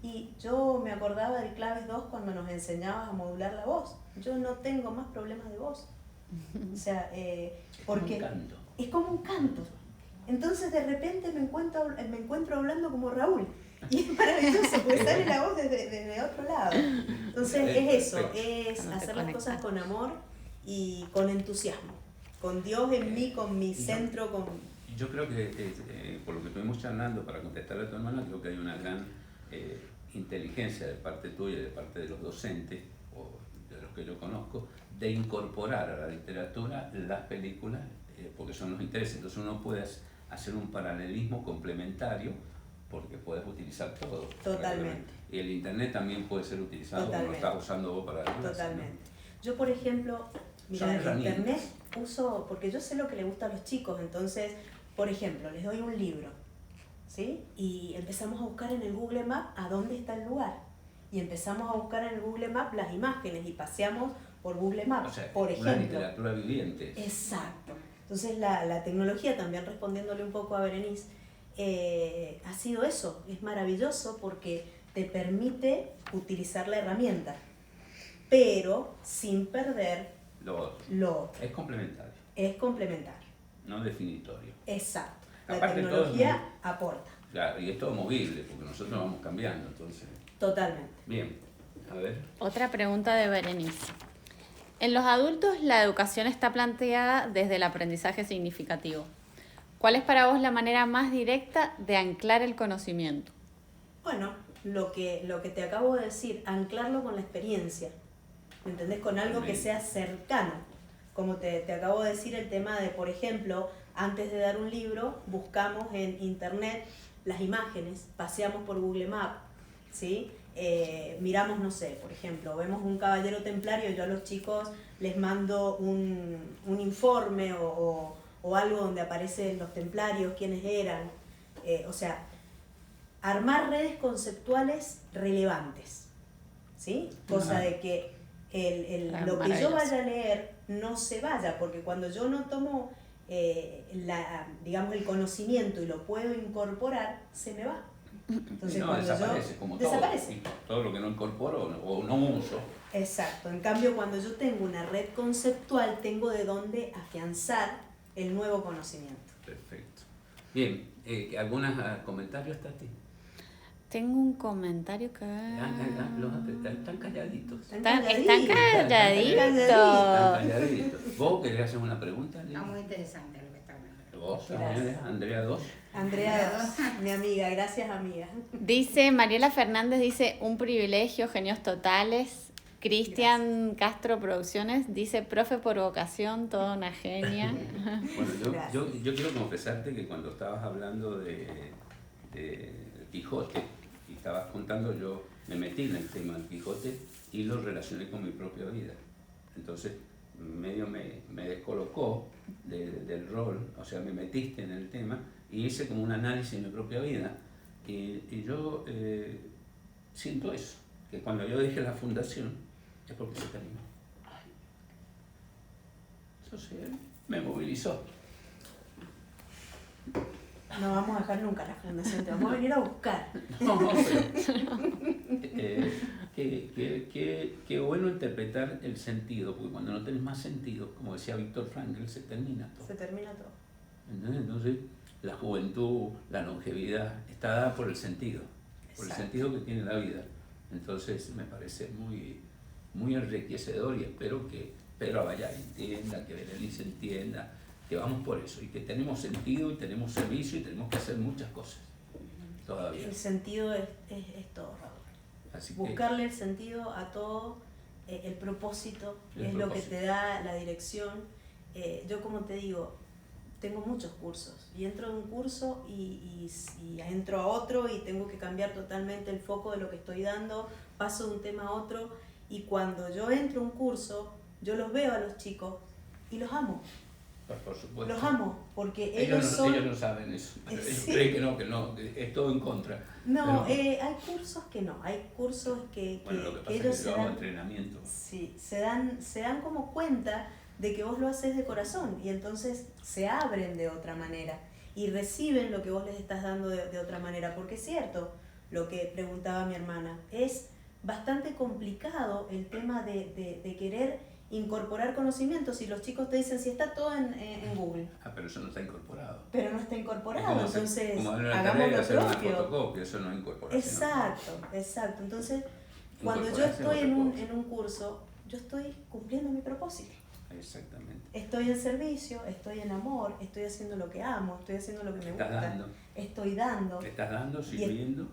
Y yo me acordaba del claves 2 cuando nos enseñabas a modular la voz. Yo no tengo más problemas de voz. O sea, porque es como un canto. Entonces de repente me encuentro hablando como Raúl. Y es maravilloso, porque sale la voz desde otro lado. Entonces es eso, es Cuando te hacer las conectas. cosas con amor y con entusiasmo. Con Dios en mí, con mi centro, con... Yo creo que, por lo que estuvimos charlando, para contestarle a tu hermana, creo que hay una gran inteligencia de parte tuya y de parte de los docentes, o de los que yo conozco, de incorporar a la literatura las películas, porque son los intereses. Entonces uno puede hacer un paralelismo complementario, porque puedes utilizar todo. Totalmente. Y el internet también puede ser utilizado como lo estás usando vos para la clase, Totalmente. Yo, por ejemplo, mira, Son el herramientas. internet uso, porque yo sé lo que le gusta a los chicos, entonces, por ejemplo, les doy un libro, ¿sí? Y empezamos a buscar en el Google Maps a dónde está el lugar. Y empezamos a buscar en el Google Maps las imágenes y paseamos por Google Maps, O sea, por una ejemplo. literatura viviente. Exacto. Entonces la tecnología, también respondiéndole un poco a Berenice, ha sido eso, es maravilloso porque te permite utilizar la herramienta, pero sin perder Lo otro. lo otro. Es complementario, Es complementario. no definitorio. Exacto. La Aparte, todo es tecnología muy- aporta. Claro, y es todo movible, porque nosotros vamos cambiando, entonces. Totalmente. Bien, a ver. Otra pregunta de Berenice. En los adultos la educación está planteada desde el aprendizaje significativo. ¿Cuál es para vos la manera más directa de anclar el conocimiento? Bueno, lo que te acabo de decir, anclarlo con la experiencia. ¿Me entendés? Con algo que sea cercano. Como te acabo de decir, el tema de, por ejemplo, antes de dar un libro, buscamos en internet las imágenes, paseamos por Google Maps, ¿sí? Miramos, no sé, por ejemplo, vemos un caballero templario, yo a los chicos les mando un informe o algo donde aparecen los templarios, quiénes eran, o sea, armar redes conceptuales relevantes, ¿sí? Cosa de que lo que yo vaya a leer no se vaya, porque cuando yo no tomo digamos, el conocimiento y lo puedo incorporar, se me va. Entonces, No, cuando desaparece, yo, como desaparece. todo. Todo lo que no incorporo o no uso. Exacto. En cambio, cuando yo tengo una red conceptual, tengo de dónde afianzar el nuevo conocimiento. Perfecto. Bien, ¿algunos comentarios, Tati? Tengo un comentario que... Están calladitos. Están calladitos. calladitos. Están calladitos. ¿Vos querés hacer una pregunta, Lili? Está muy interesante lo que está hablando. ¿Vos, Gracias. Andrea 2? Andrea, mi amiga, gracias amiga. Dice, Mariela Fernández dice, un privilegio, genios totales. Cristian Castro Producciones dice, profe por vocación, toda una genia. Bueno, Gracias. yo quiero confesarte que cuando estabas hablando de Quijote y estabas contando, yo me metí en el tema del Quijote y lo relacioné con mi propia vida. Entonces, medio me descolocó del rol, o sea, me metiste en el tema y hice como un análisis de mi propia vida. Y yo siento eso, que cuando yo dije la fundación, es porque se terminó. Eso sí, me movilizó. No vamos a dejar nunca la fundación, te vamos a venir a buscar. No, pero qué bueno interpretar el sentido, porque cuando no tenés más sentido, como decía Víctor Frankl, se termina todo. Se termina todo. ¿Entendés? Entonces, la juventud, la longevidad, está dada por el sentido, por el Exacto. sentido que tiene la vida. Entonces, me parece muy enriquecedor y espero que Pedro Abayá entienda, que Berenice entienda, que vamos por eso y que tenemos sentido y tenemos servicio y tenemos que hacer muchas cosas todavía. El sentido es todo, Raúl. Así que, Buscarle el sentido a todo, el propósito, El es lo que propósito. te da la dirección. Yo, como te digo, tengo muchos cursos y entro en un curso y entro a otro y tengo que cambiar totalmente el foco de lo que estoy dando, paso de un tema a otro y cuando yo entro a un curso, yo los veo a los chicos y los amo. por supuesto. Los amo, porque ellos son... Ellos no saben eso. Ellos Sí. creen que no, que es todo en contra. No, Pero, hay cursos que no, hay cursos que bueno, lo que pasa ellos es que se yo hago dan, entrenamiento. sí, se dan como cuenta de que vos lo haces de corazón y entonces se abren de otra manera y reciben lo que vos les estás dando de otra manera, porque es cierto lo que preguntaba mi hermana, es bastante complicado el tema de querer incorporar conocimientos y los chicos te dicen si está todo en Google. Pero eso no está incorporado. Pero no está incorporado, entonces como hagamos lo hacer una propio. fotocopia, eso no es incorporación. Exacto. Entonces, cuando yo estoy en un curso, yo estoy cumpliendo mi propósito. Exactamente. Estoy en servicio, estoy en amor, estoy haciendo lo que amo, estoy haciendo lo que me gusta. Dando. Estoy dando. Estás dando, sirviendo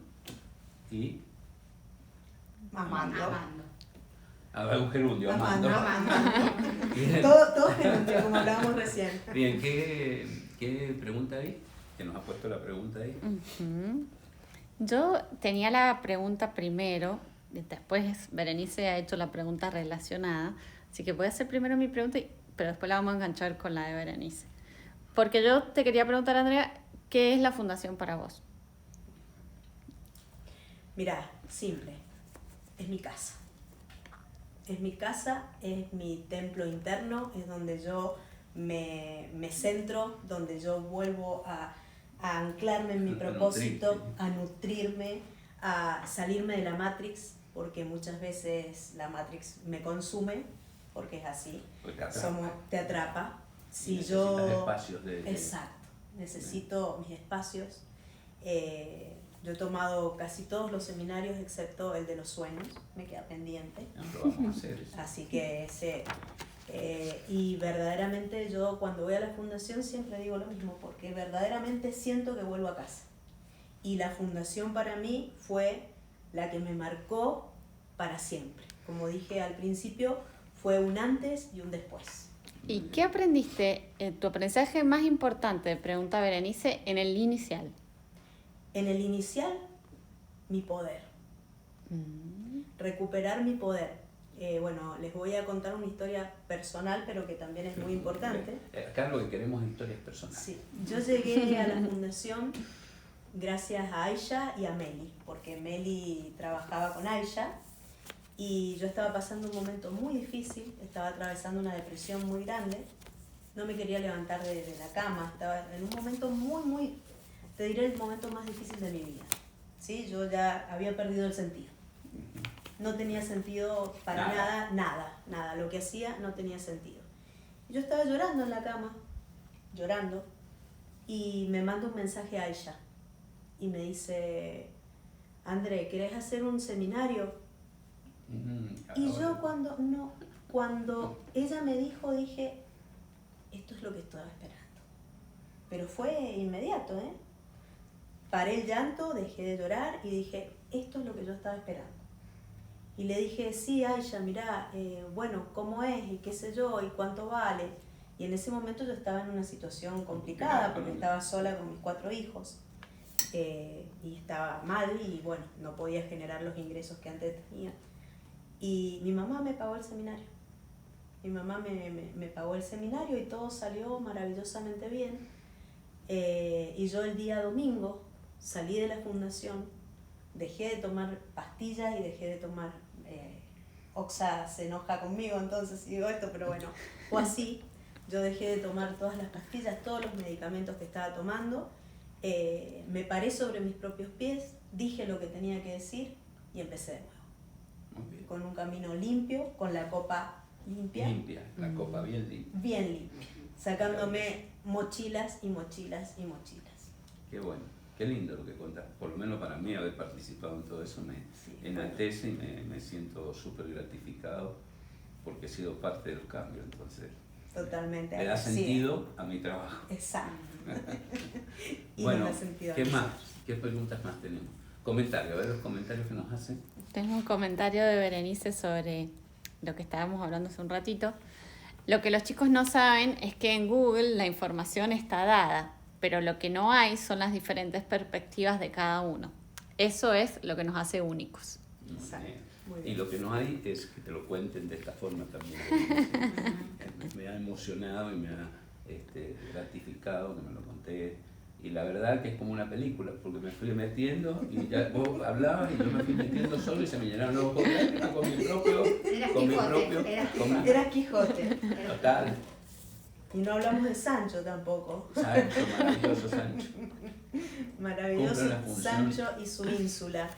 y amando. Un gerundio, amando. Bien. Todo gerundio, como hablábamos recién. Bien, ¿qué pregunta hay? Que nos ha puesto la pregunta ahí. Yo tenía la pregunta primero, y después Berenice ha hecho la pregunta relacionada, así que voy a hacer primero mi pregunta, pero después la vamos a enganchar con la de Berenice. Porque yo te quería preguntar, Andrea, ¿qué es la fundación para vos? Mirá, simple, es mi casa. Es mi casa, es mi templo interno, es donde yo me centro, donde yo vuelvo a anclarme en mi propósito, a nutrirme, a salirme de la Matrix, porque muchas veces la Matrix me consume, porque es así, te atrapa. Si necesitas espacios Exacto, necesito mis espacios. Yo he tomado casi todos los seminarios excepto el de los sueños, me queda pendiente. Lo vamos a hacer. Así que y verdaderamente yo cuando voy a la fundación siempre digo lo mismo, porque verdaderamente siento que vuelvo a casa. Y la fundación para mí fue la que me marcó para siempre. Como dije al principio, fue un antes y un después. ¿Y qué aprendiste, tu aprendizaje más importante, pregunta Berenice, en el inicial? En el inicial, mi poder. Recuperar mi poder. Bueno, les voy a contar una historia personal, pero que también es muy importante. Acá lo que queremos es historias personales. Sí, yo llegué a la fundación gracias a Aisha y a Meli, porque Meli trabajaba con Aisha y yo estaba pasando un momento muy difícil, estaba atravesando una depresión muy grande, no me quería levantar de la cama, estaba en un momento te diré el momento más difícil de mi vida. ¿Sí? Yo ya había perdido el sentido. No tenía sentido para nada. Lo que hacía no tenía sentido. Yo estaba llorando en la cama, y me manda un mensaje a Aisha. Y me dice, André, ¿querés hacer un seminario? Y yo cuando ella me dijo, dije, esto es lo que estaba esperando. Pero fue inmediato, Paré el llanto, dejé de llorar y dije, esto es lo que yo estaba esperando. Y le dije, sí, Aisha, mirá, bueno, ¿cómo es? Y qué sé yo, y cuánto vale. Y en ese momento yo estaba en una situación complicada porque estaba sola con mis 4 hijos. Y estaba mal y bueno, no podía generar los ingresos que antes tenía. Y mi mamá me pagó el seminario. Mi mamá me pagó el seminario y todo salió maravillosamente bien. Y yo el día domingo salí de la fundación, dejé de tomar pastillas y dejé de tomar... Oxa se enoja conmigo entonces si digo esto, pero bueno, fue así. Yo dejé de tomar todas las pastillas, todos los medicamentos que estaba tomando. Me paré sobre mis propios pies, dije lo que tenía que decir y empecé de nuevo. Con un camino limpio, con la copa limpia. La copa bien limpia. Bien limpia, sacándome mochilas y mochilas y mochilas. Qué bueno, qué lindo lo que contás. Por lo menos para mí haber participado en todo eso me enaltece y me siento súper gratificado porque he sido parte de los cambios, entonces... Totalmente. Le da sentido a mi trabajo. Exacto. Y bueno, ¿qué más? ¿Qué preguntas más tenemos? Comentarios, a ver los comentarios que nos hacen. Tengo un comentario de Berenice sobre lo que estábamos hablando hace un ratito. Lo que los chicos no saben es que en Google la información está dada, pero lo que no hay son las diferentes perspectivas de cada uno. Eso es lo que nos hace únicos. Y lo que no hay es que te lo cuenten de esta forma también. Me ha emocionado y me ha gratificado que me lo conté. Y la verdad que es como una película, porque me fui metiendo y ya vos hablabas y yo me fui metiendo solo y se me llenaron los ojos con mi propio... Eras Quijote. Total. Y no hablamos de Sancho tampoco. Sancho, maravilloso Sancho. Maravilloso Sancho y su ínsula.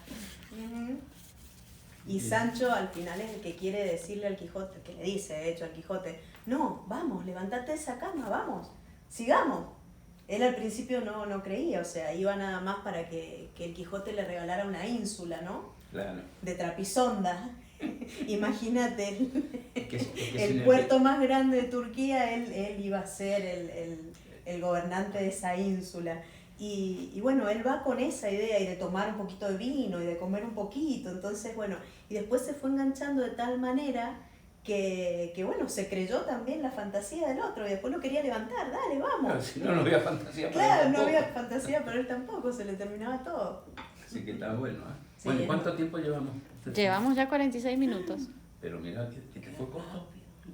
Y Sancho al final es el que quiere decirle al Quijote, que le dice de hecho al Quijote, no, vamos, levántate de esa cama, vamos, sigamos. Él al principio no creía, o sea, iba nada más para que el Quijote le regalara una ínsula, ¿no? Claro. De Trapisonda. Imagínate, Es el puerto más grande de Turquía, él iba a ser el gobernante de esa ínsula. Y bueno, él va con esa idea y de tomar un poquito de vino y de comer un poquito, entonces bueno, y después se fue enganchando de tal manera que bueno, se creyó también la fantasía del otro y después lo quería levantar, dale, vamos. Claro, si no había fantasía para Claro, él no tampoco. había fantasía para él tampoco, se le terminaba todo. Así que está bueno, ¿eh? Sí, Bueno, ¿cuánto tiempo llevamos? Llevamos ya 46 minutos. Pero mira, que te fue corto.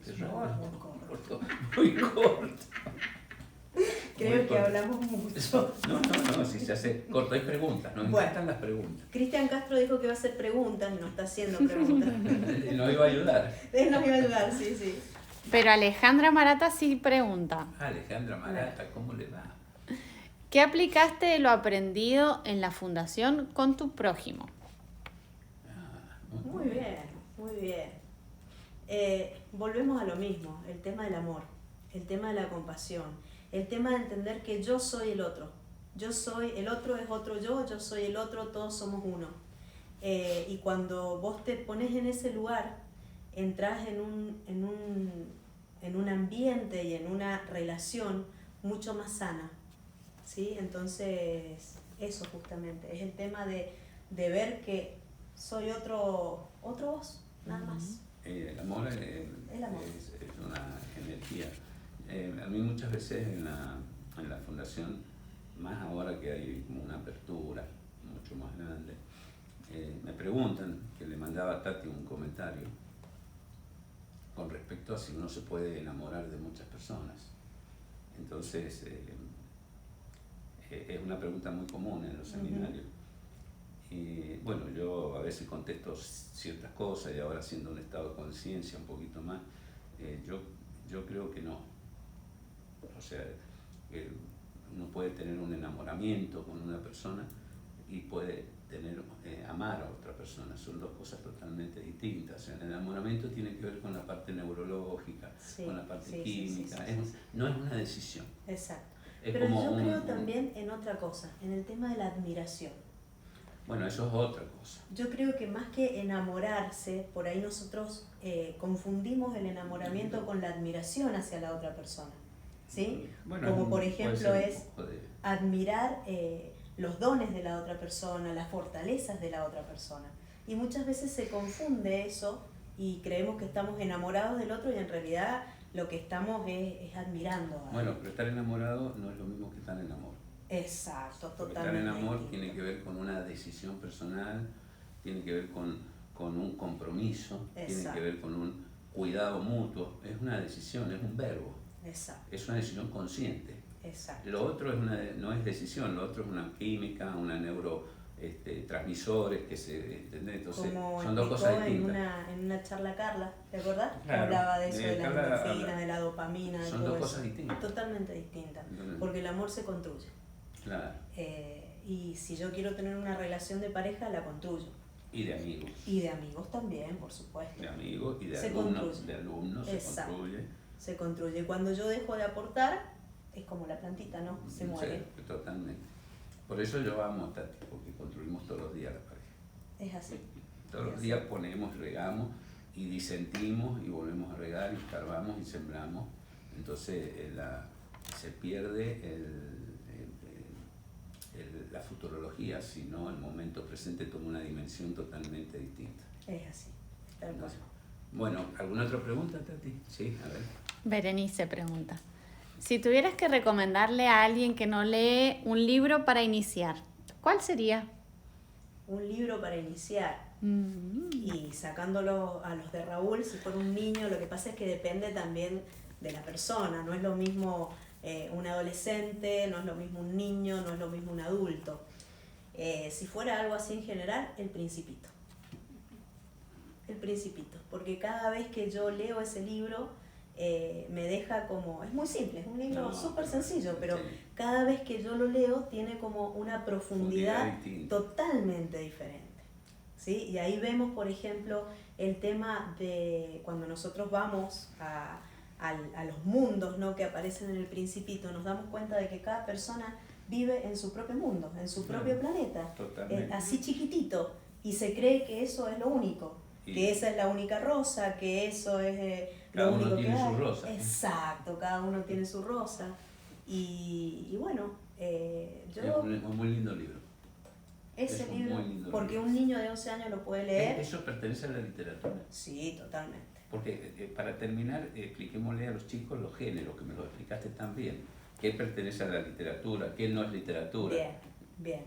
Qué Muy rápido. corto. Muy corto. Creo Muy que corto. hablamos mucho. No, si se hace corto, hay preguntas, nos Bueno. encantan las preguntas. Cristian Castro dijo que va a hacer preguntas y no está haciendo preguntas. Y nos iba a ayudar. Él nos iba a ayudar, sí. Pero Alejandra Marata sí pregunta, Alejandra Marata, ¿cómo le va? ¿qué aplicaste de lo aprendido en la fundación con tu prójimo? Muy bien, muy bien. Volvemos a lo mismo, el tema del amor, el tema de la compasión, el tema de entender que yo soy el otro. Yo soy, el otro es otro yo soy el otro, todos somos uno. Y cuando vos te pones en ese lugar, entras en un ambiente y en una relación mucho más sana, ¿sí? Entonces, eso justamente, es el tema de ver que soy otro vos, nada más. El amor, El amor. Es una energía. A mí muchas veces en la fundación, más ahora que hay como una apertura mucho más grande, me preguntan, que le mandaba a Tati un comentario con respecto a si uno se puede enamorar de muchas personas. Entonces, es una pregunta muy común en los seminarios. Y bueno, yo a veces contesto ciertas cosas y ahora haciendo un estado de conciencia un poquito más, yo creo que no. O sea, que uno puede tener un enamoramiento con una persona y puede amar a otra persona. Son dos cosas totalmente distintas. O sea, el enamoramiento tiene que ver con la parte neurológica, Sí, con la parte sí, química. sí. No es una decisión. Exacto. Es Pero como yo creo también en otra cosa, en el tema de la admiración. Bueno, eso es otra cosa. Yo creo que más que enamorarse, por ahí nosotros confundimos el enamoramiento con la admiración hacia la otra persona, ¿sí? Bueno, como por puede ejemplo ser un es poco de- admirar los dones de la otra persona, las fortalezas de la otra persona. Y muchas veces se confunde eso y creemos que estamos enamorados del otro y en realidad lo que estamos es admirando. Bueno, pero estar enamorado no es lo mismo que estar en amor. Exacto, Porque estar totalmente. en amor distinto. tiene que ver con una decisión personal, tiene que ver con un compromiso, tiene Exacto. que ver con un cuidado mutuo. Es una decisión, es un verbo, Exacto, es una decisión consciente. exacto. Lo otro no es decisión, lo otro es una química, una neurotransmisores que se ¿entendés? Entonces Como son dos explicó cosas distintas. en una charla Carla, ¿te acordás? Que Claro. hablaba de eso, de la Carla endorfina, habla- de la dopamina, de Son todo dos eso. cosas distintas. Totalmente distintas, Entonces, porque el amor se construye. Claro. Y si yo quiero tener una relación de pareja, la construyo. Y de amigos. Y de amigos también, por supuesto. De amigos y de Se alumnos. construye. De alumnos Exacto. se construye. Se construye. Cuando yo dejo de aportar, es como la plantita, ¿no? Se muere. Sí, totalmente. Por eso yo amo a Tati, porque construimos todos los días la pareja. Es así. Todos los días ponemos, regamos y disentimos y volvemos a regar y escarbamos y sembramos. Entonces se pierde la futurología, sino el momento presente toma una dimensión totalmente distinta. Es así. Tal cual. Entonces, bueno, ¿alguna otra pregunta, Tati? Sí, a ver. Berenice pregunta, si tuvieras que recomendarle a alguien que no lee un libro para iniciar, ¿cuál sería? Un libro para iniciar. Mm. Y sacándolo a los de Raúl, si fuera un niño, lo que pasa es que depende también de la persona, no es lo mismo un adolescente, no es lo mismo un niño, no es lo mismo un adulto. Si fuera algo así en general, El Principito. El Principito, porque cada vez que yo leo ese libro me deja como, es muy simple, es un libro No, súper sencillo, pero sí. cada vez que yo lo leo tiene como una profundidad Profundidad distinta. totalmente diferente. ¿sí? Y ahí vemos, por ejemplo, el tema de cuando nosotros vamos a los mundos, ¿no?, que aparecen en el Principito, nos damos cuenta de que cada persona vive en su propio mundo, en su propio planeta, así chiquitito, y se cree que eso es lo único, que esa es la única rosa, que eso es lo único que hay. Cada uno tiene su rosa. Exacto, cada uno tiene su rosa. Y bueno, yo... Es un muy lindo libro. Ese libro, porque un niño de 11 años lo puede leer. ¿Eso pertenece a la literatura? Sí, totalmente. Porque para terminar, expliquémosle a los chicos los géneros, que me lo explicaste tan bien. ¿Qué pertenece a la literatura? ¿Qué no es literatura? Bien, bien.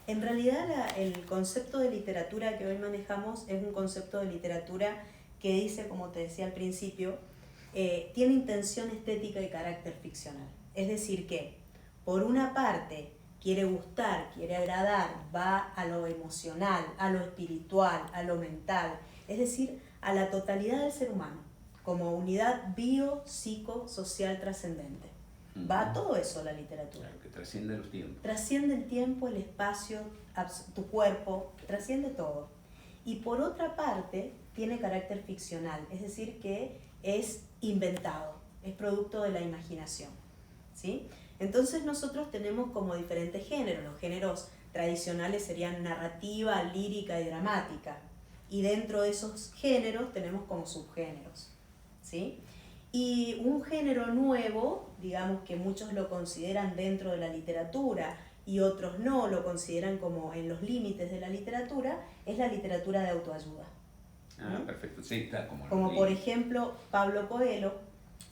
En realidad el concepto de literatura que hoy manejamos es un concepto de literatura que dice, como te decía al principio, tiene intención estética y carácter ficcional. Es decir que, por una parte, quiere gustar, quiere agradar, va a lo emocional, a lo espiritual, a lo mental, es decir, a la totalidad del ser humano, como unidad bio-psico-social trascendente. Va a todo eso la literatura. Claro, que trasciende los tiempos. Trasciende el tiempo, el espacio, tu cuerpo, trasciende todo. Y por otra parte, tiene carácter ficcional, es decir, que es inventado, es producto de la imaginación, ¿sí? Entonces nosotros tenemos como diferentes géneros. Los géneros tradicionales serían narrativa, lírica y dramática. Y dentro de esos géneros tenemos como subgéneros, ¿sí? Y un género nuevo, digamos que muchos lo consideran dentro de la literatura y otros no, lo consideran como en los límites de la literatura, es la literatura de autoayuda. Perfecto, sí, está como por ejemplo Pablo Coelho.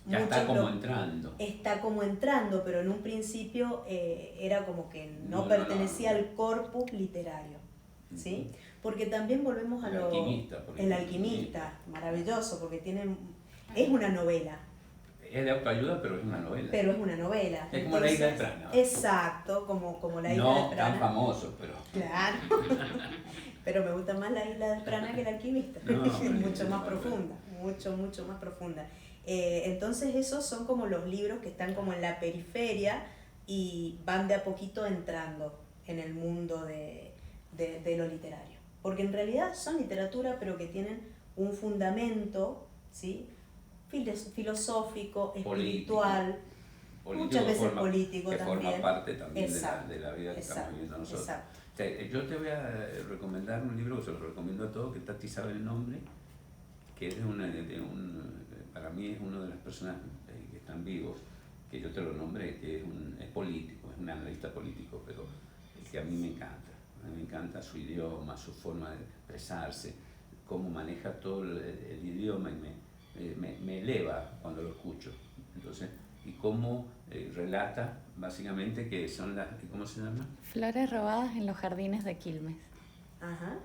Ya está como entrando. Está como entrando, pero en un principio era como que no pertenecía al corpus literario, ¿sí? Porque también volvemos a lo... El alquimista, maravilloso, porque es una novela. Es de autoayuda, pero es una novela. Pero es una novela. Es como la Isla de Trana. Exacto, como la Isla de Trana. No tan famoso, pero... Claro. Pero me gusta más la Isla de Trana que el alquimista. No, mucho más profunda, mucho más profunda. Entonces esos son como los libros que están como en la periferia y van de a poquito entrando en el mundo de lo literario. Porque en realidad son literatura, pero que tienen un fundamento, ¿sí?, filosófico, espiritual, muchas veces político también. Que forma parte también de la vida que estamos viviendo nosotros. Exacto. Yo te voy a recomendar un libro que se lo recomiendo a todos, que Tati sabe el nombre, que es para mí es una de las personas que están vivos, que yo te lo nombré, que es político, es un analista político, pero que a mí me encanta. A mí me encanta su idioma, su forma de expresarse, cómo maneja todo el idioma y me eleva cuando lo escucho. Entonces, y cómo relata básicamente que son las, ¿cómo se llama? Flores robadas en los jardines de Quilmes. Ajá,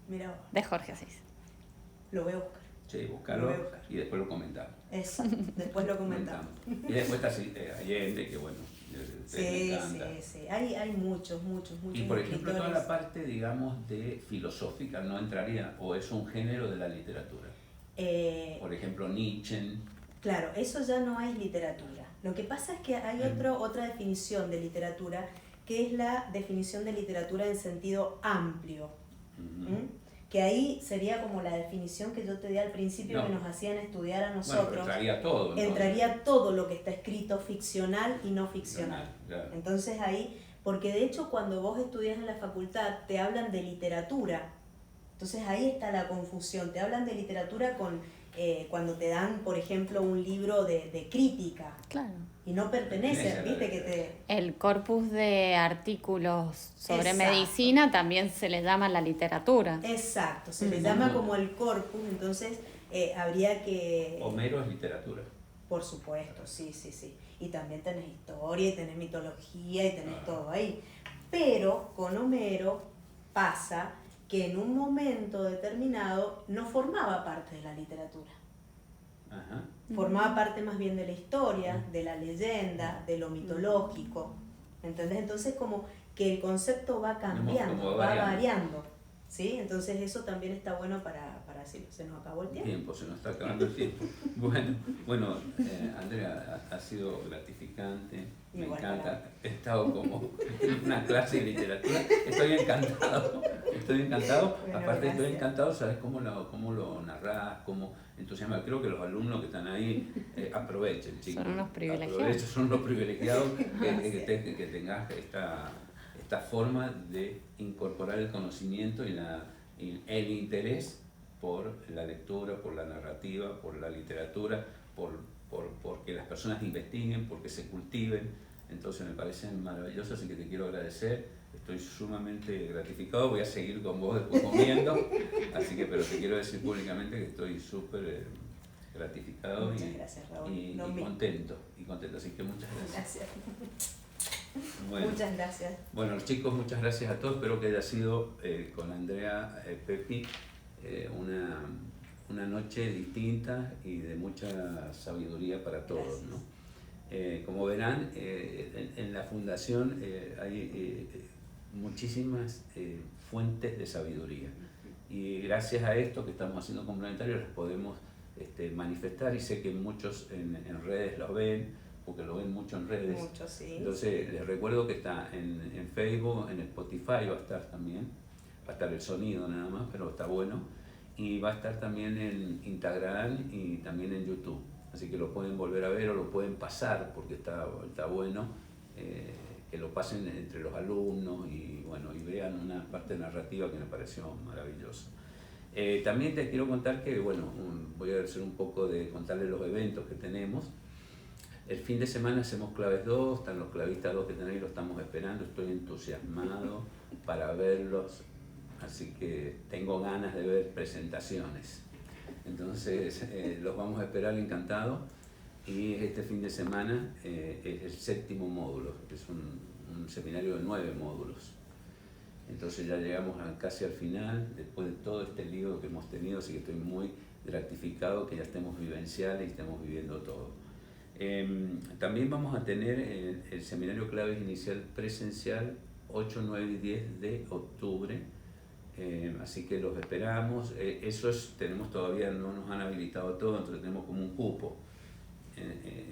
mira. De Jorge Asís. Lo voy a buscar. Sí, búscalo y después lo comentamos. Exacto, después lo comentamos. Y después está Allende, que bueno, sí. Hay muchos. Y por ejemplo, toda la parte, digamos, de filosófica no entraría, o es un género de la literatura. Por ejemplo, Nietzsche. Claro, eso ya no es literatura. Lo que pasa es que hay otra definición de literatura, que es la definición de literatura en sentido amplio. Que ahí sería como la definición que yo te di al principio, que nos hacían estudiar a nosotros. Bueno, entraría todo. Entraría todo lo que está escrito, ficcional y no ficcional. Claro. Entonces ahí, porque de hecho cuando vos estudias en la facultad te hablan de literatura. Entonces ahí está la confusión. Te hablan de literatura cuando te dan, por ejemplo, un libro de crítica. Claro. Y no pertenece, ¿viste? El corpus de artículos sobre medicina también se le llama la literatura. Exacto, se le llama como el corpus, entonces habría que... Homero es literatura. Por supuesto, sí. Y también tenés historia, y tenés mitología, y tenés todo ahí. Pero con Homero pasa que en un momento determinado no formaba parte de la literatura. Ajá. Formaba parte más bien de la historia, de la leyenda, de lo mitológico. ¿Entendés? Entonces como que el concepto va cambiando, va variando. ¿sí? Entonces eso también está bueno para si se nos acabó el tiempo. Se nos está acabando el tiempo. Bueno, Andrea, ha sido gratificante, me encanta. He estado como en una clase de literatura, estoy encantado. Bueno, Aparte gracias. estoy encantado, ¿sabes cómo lo narrás, cómo entusiasma? Creo que los alumnos que están ahí aprovechen, chicos. Son unos privilegiados. Son unos privilegiados que tengas esta forma de incorporar el conocimiento y el interés por la lectura, por la narrativa, por la literatura, porque las personas investiguen, porque se cultiven. Entonces me parecen maravillosas, así que te quiero agradecer. Estoy sumamente gratificado, voy a seguir con vos después comiendo, pero te quiero decir públicamente que estoy súper gratificado gracias, Raúl. y contento, así que muchas gracias. Bueno, muchas gracias. Bueno, chicos, muchas gracias a todos. Espero que haya sido con Andrea Pepi una noche distinta y de mucha sabiduría para todos, ¿no? Como verán, en la fundación hay muchísimas fuentes de sabiduría, y gracias a esto que estamos haciendo complementarios las podemos manifestar, y sé que muchos en redes los ven, porque lo ven mucho en redes. Mucho, sí. Entonces les recuerdo que está en Facebook, en Spotify va a estar también, va a estar el sonido nada más, pero está bueno, y va a estar también en Instagram y también en YouTube, así que lo pueden volver a ver o lo pueden pasar, porque está bueno que lo pasen entre los alumnos y vean una parte narrativa que me pareció maravillosa. También te quiero contar que, voy a hacer un poco de contarles los eventos que tenemos. El fin de semana hacemos Claves 2, están los clavistas 2 que tenéis, los estamos esperando, estoy entusiasmado para verlos, así que tengo ganas de ver presentaciones. Entonces los vamos a esperar encantados, y este fin de semana es el 7º módulo, que es un seminario de 9 módulos. Entonces ya llegamos casi al final, después de todo este lío que hemos tenido, así que estoy muy gratificado que ya estemos vivenciales y estemos viviendo todo. También vamos a tener el seminario Claves Inicial presencial 8, 9 y 10 de octubre, así que los esperamos. Tenemos todavía, no nos han habilitado todo, entonces tenemos como un cupo.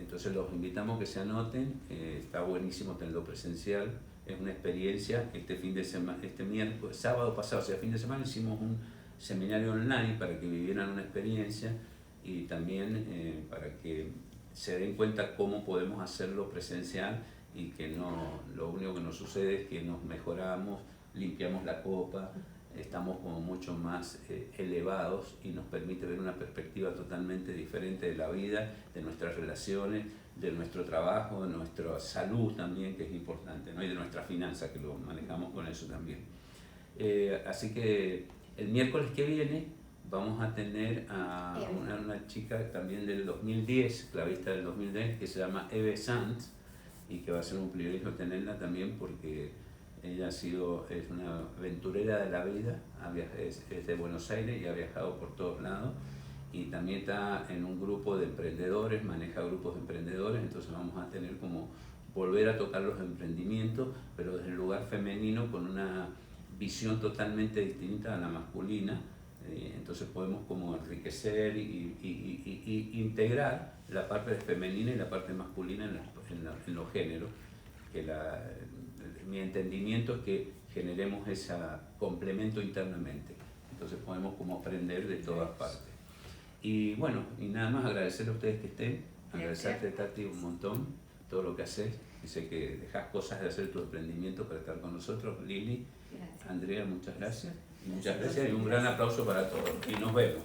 Entonces los invitamos a que se anoten, está buenísimo tenerlo presencial, es una experiencia. Este miércoles, sábado pasado, o sea, fin de semana, hicimos un seminario online para que vivieran una experiencia, y también para que se den cuenta cómo podemos hacerlo presencial, y que lo único que nos sucede es que nos mejoramos, limpiamos la copa, estamos como mucho más elevados, y nos permite ver una perspectiva totalmente diferente de la vida, de nuestras relaciones, de nuestro trabajo, de nuestra salud también, que es importante, ¿no? Y de nuestra finanza, que lo manejamos con eso también. Así que el miércoles que viene vamos a tener a una chica también del 2010, clavista del 2010, que se llama Eve Sanz, y que va a ser un privilegio tenerla también, porque ella es una aventurera de la vida, es de Buenos Aires y ha viajado por todos lados, y también está en un grupo de emprendedores, maneja grupos de emprendedores. Entonces vamos a tener como volver a tocar los emprendimientos, pero desde el lugar femenino, con una visión totalmente distinta a la masculina. Entonces podemos como enriquecer y integrar la parte femenina y la parte masculina en los géneros, que mi entendimiento es que generemos ese complemento internamente. Entonces podemos como aprender de todas partes. Y nada más agradecer a ustedes que estén, agradecerte, Tati, un montón todo lo que haces, y sé que dejas cosas de hacer tu emprendimiento para estar con nosotros. Lili, gracias. Andrea, muchas gracias. Muchas gracias, y un gran aplauso para todos, y nos vemos.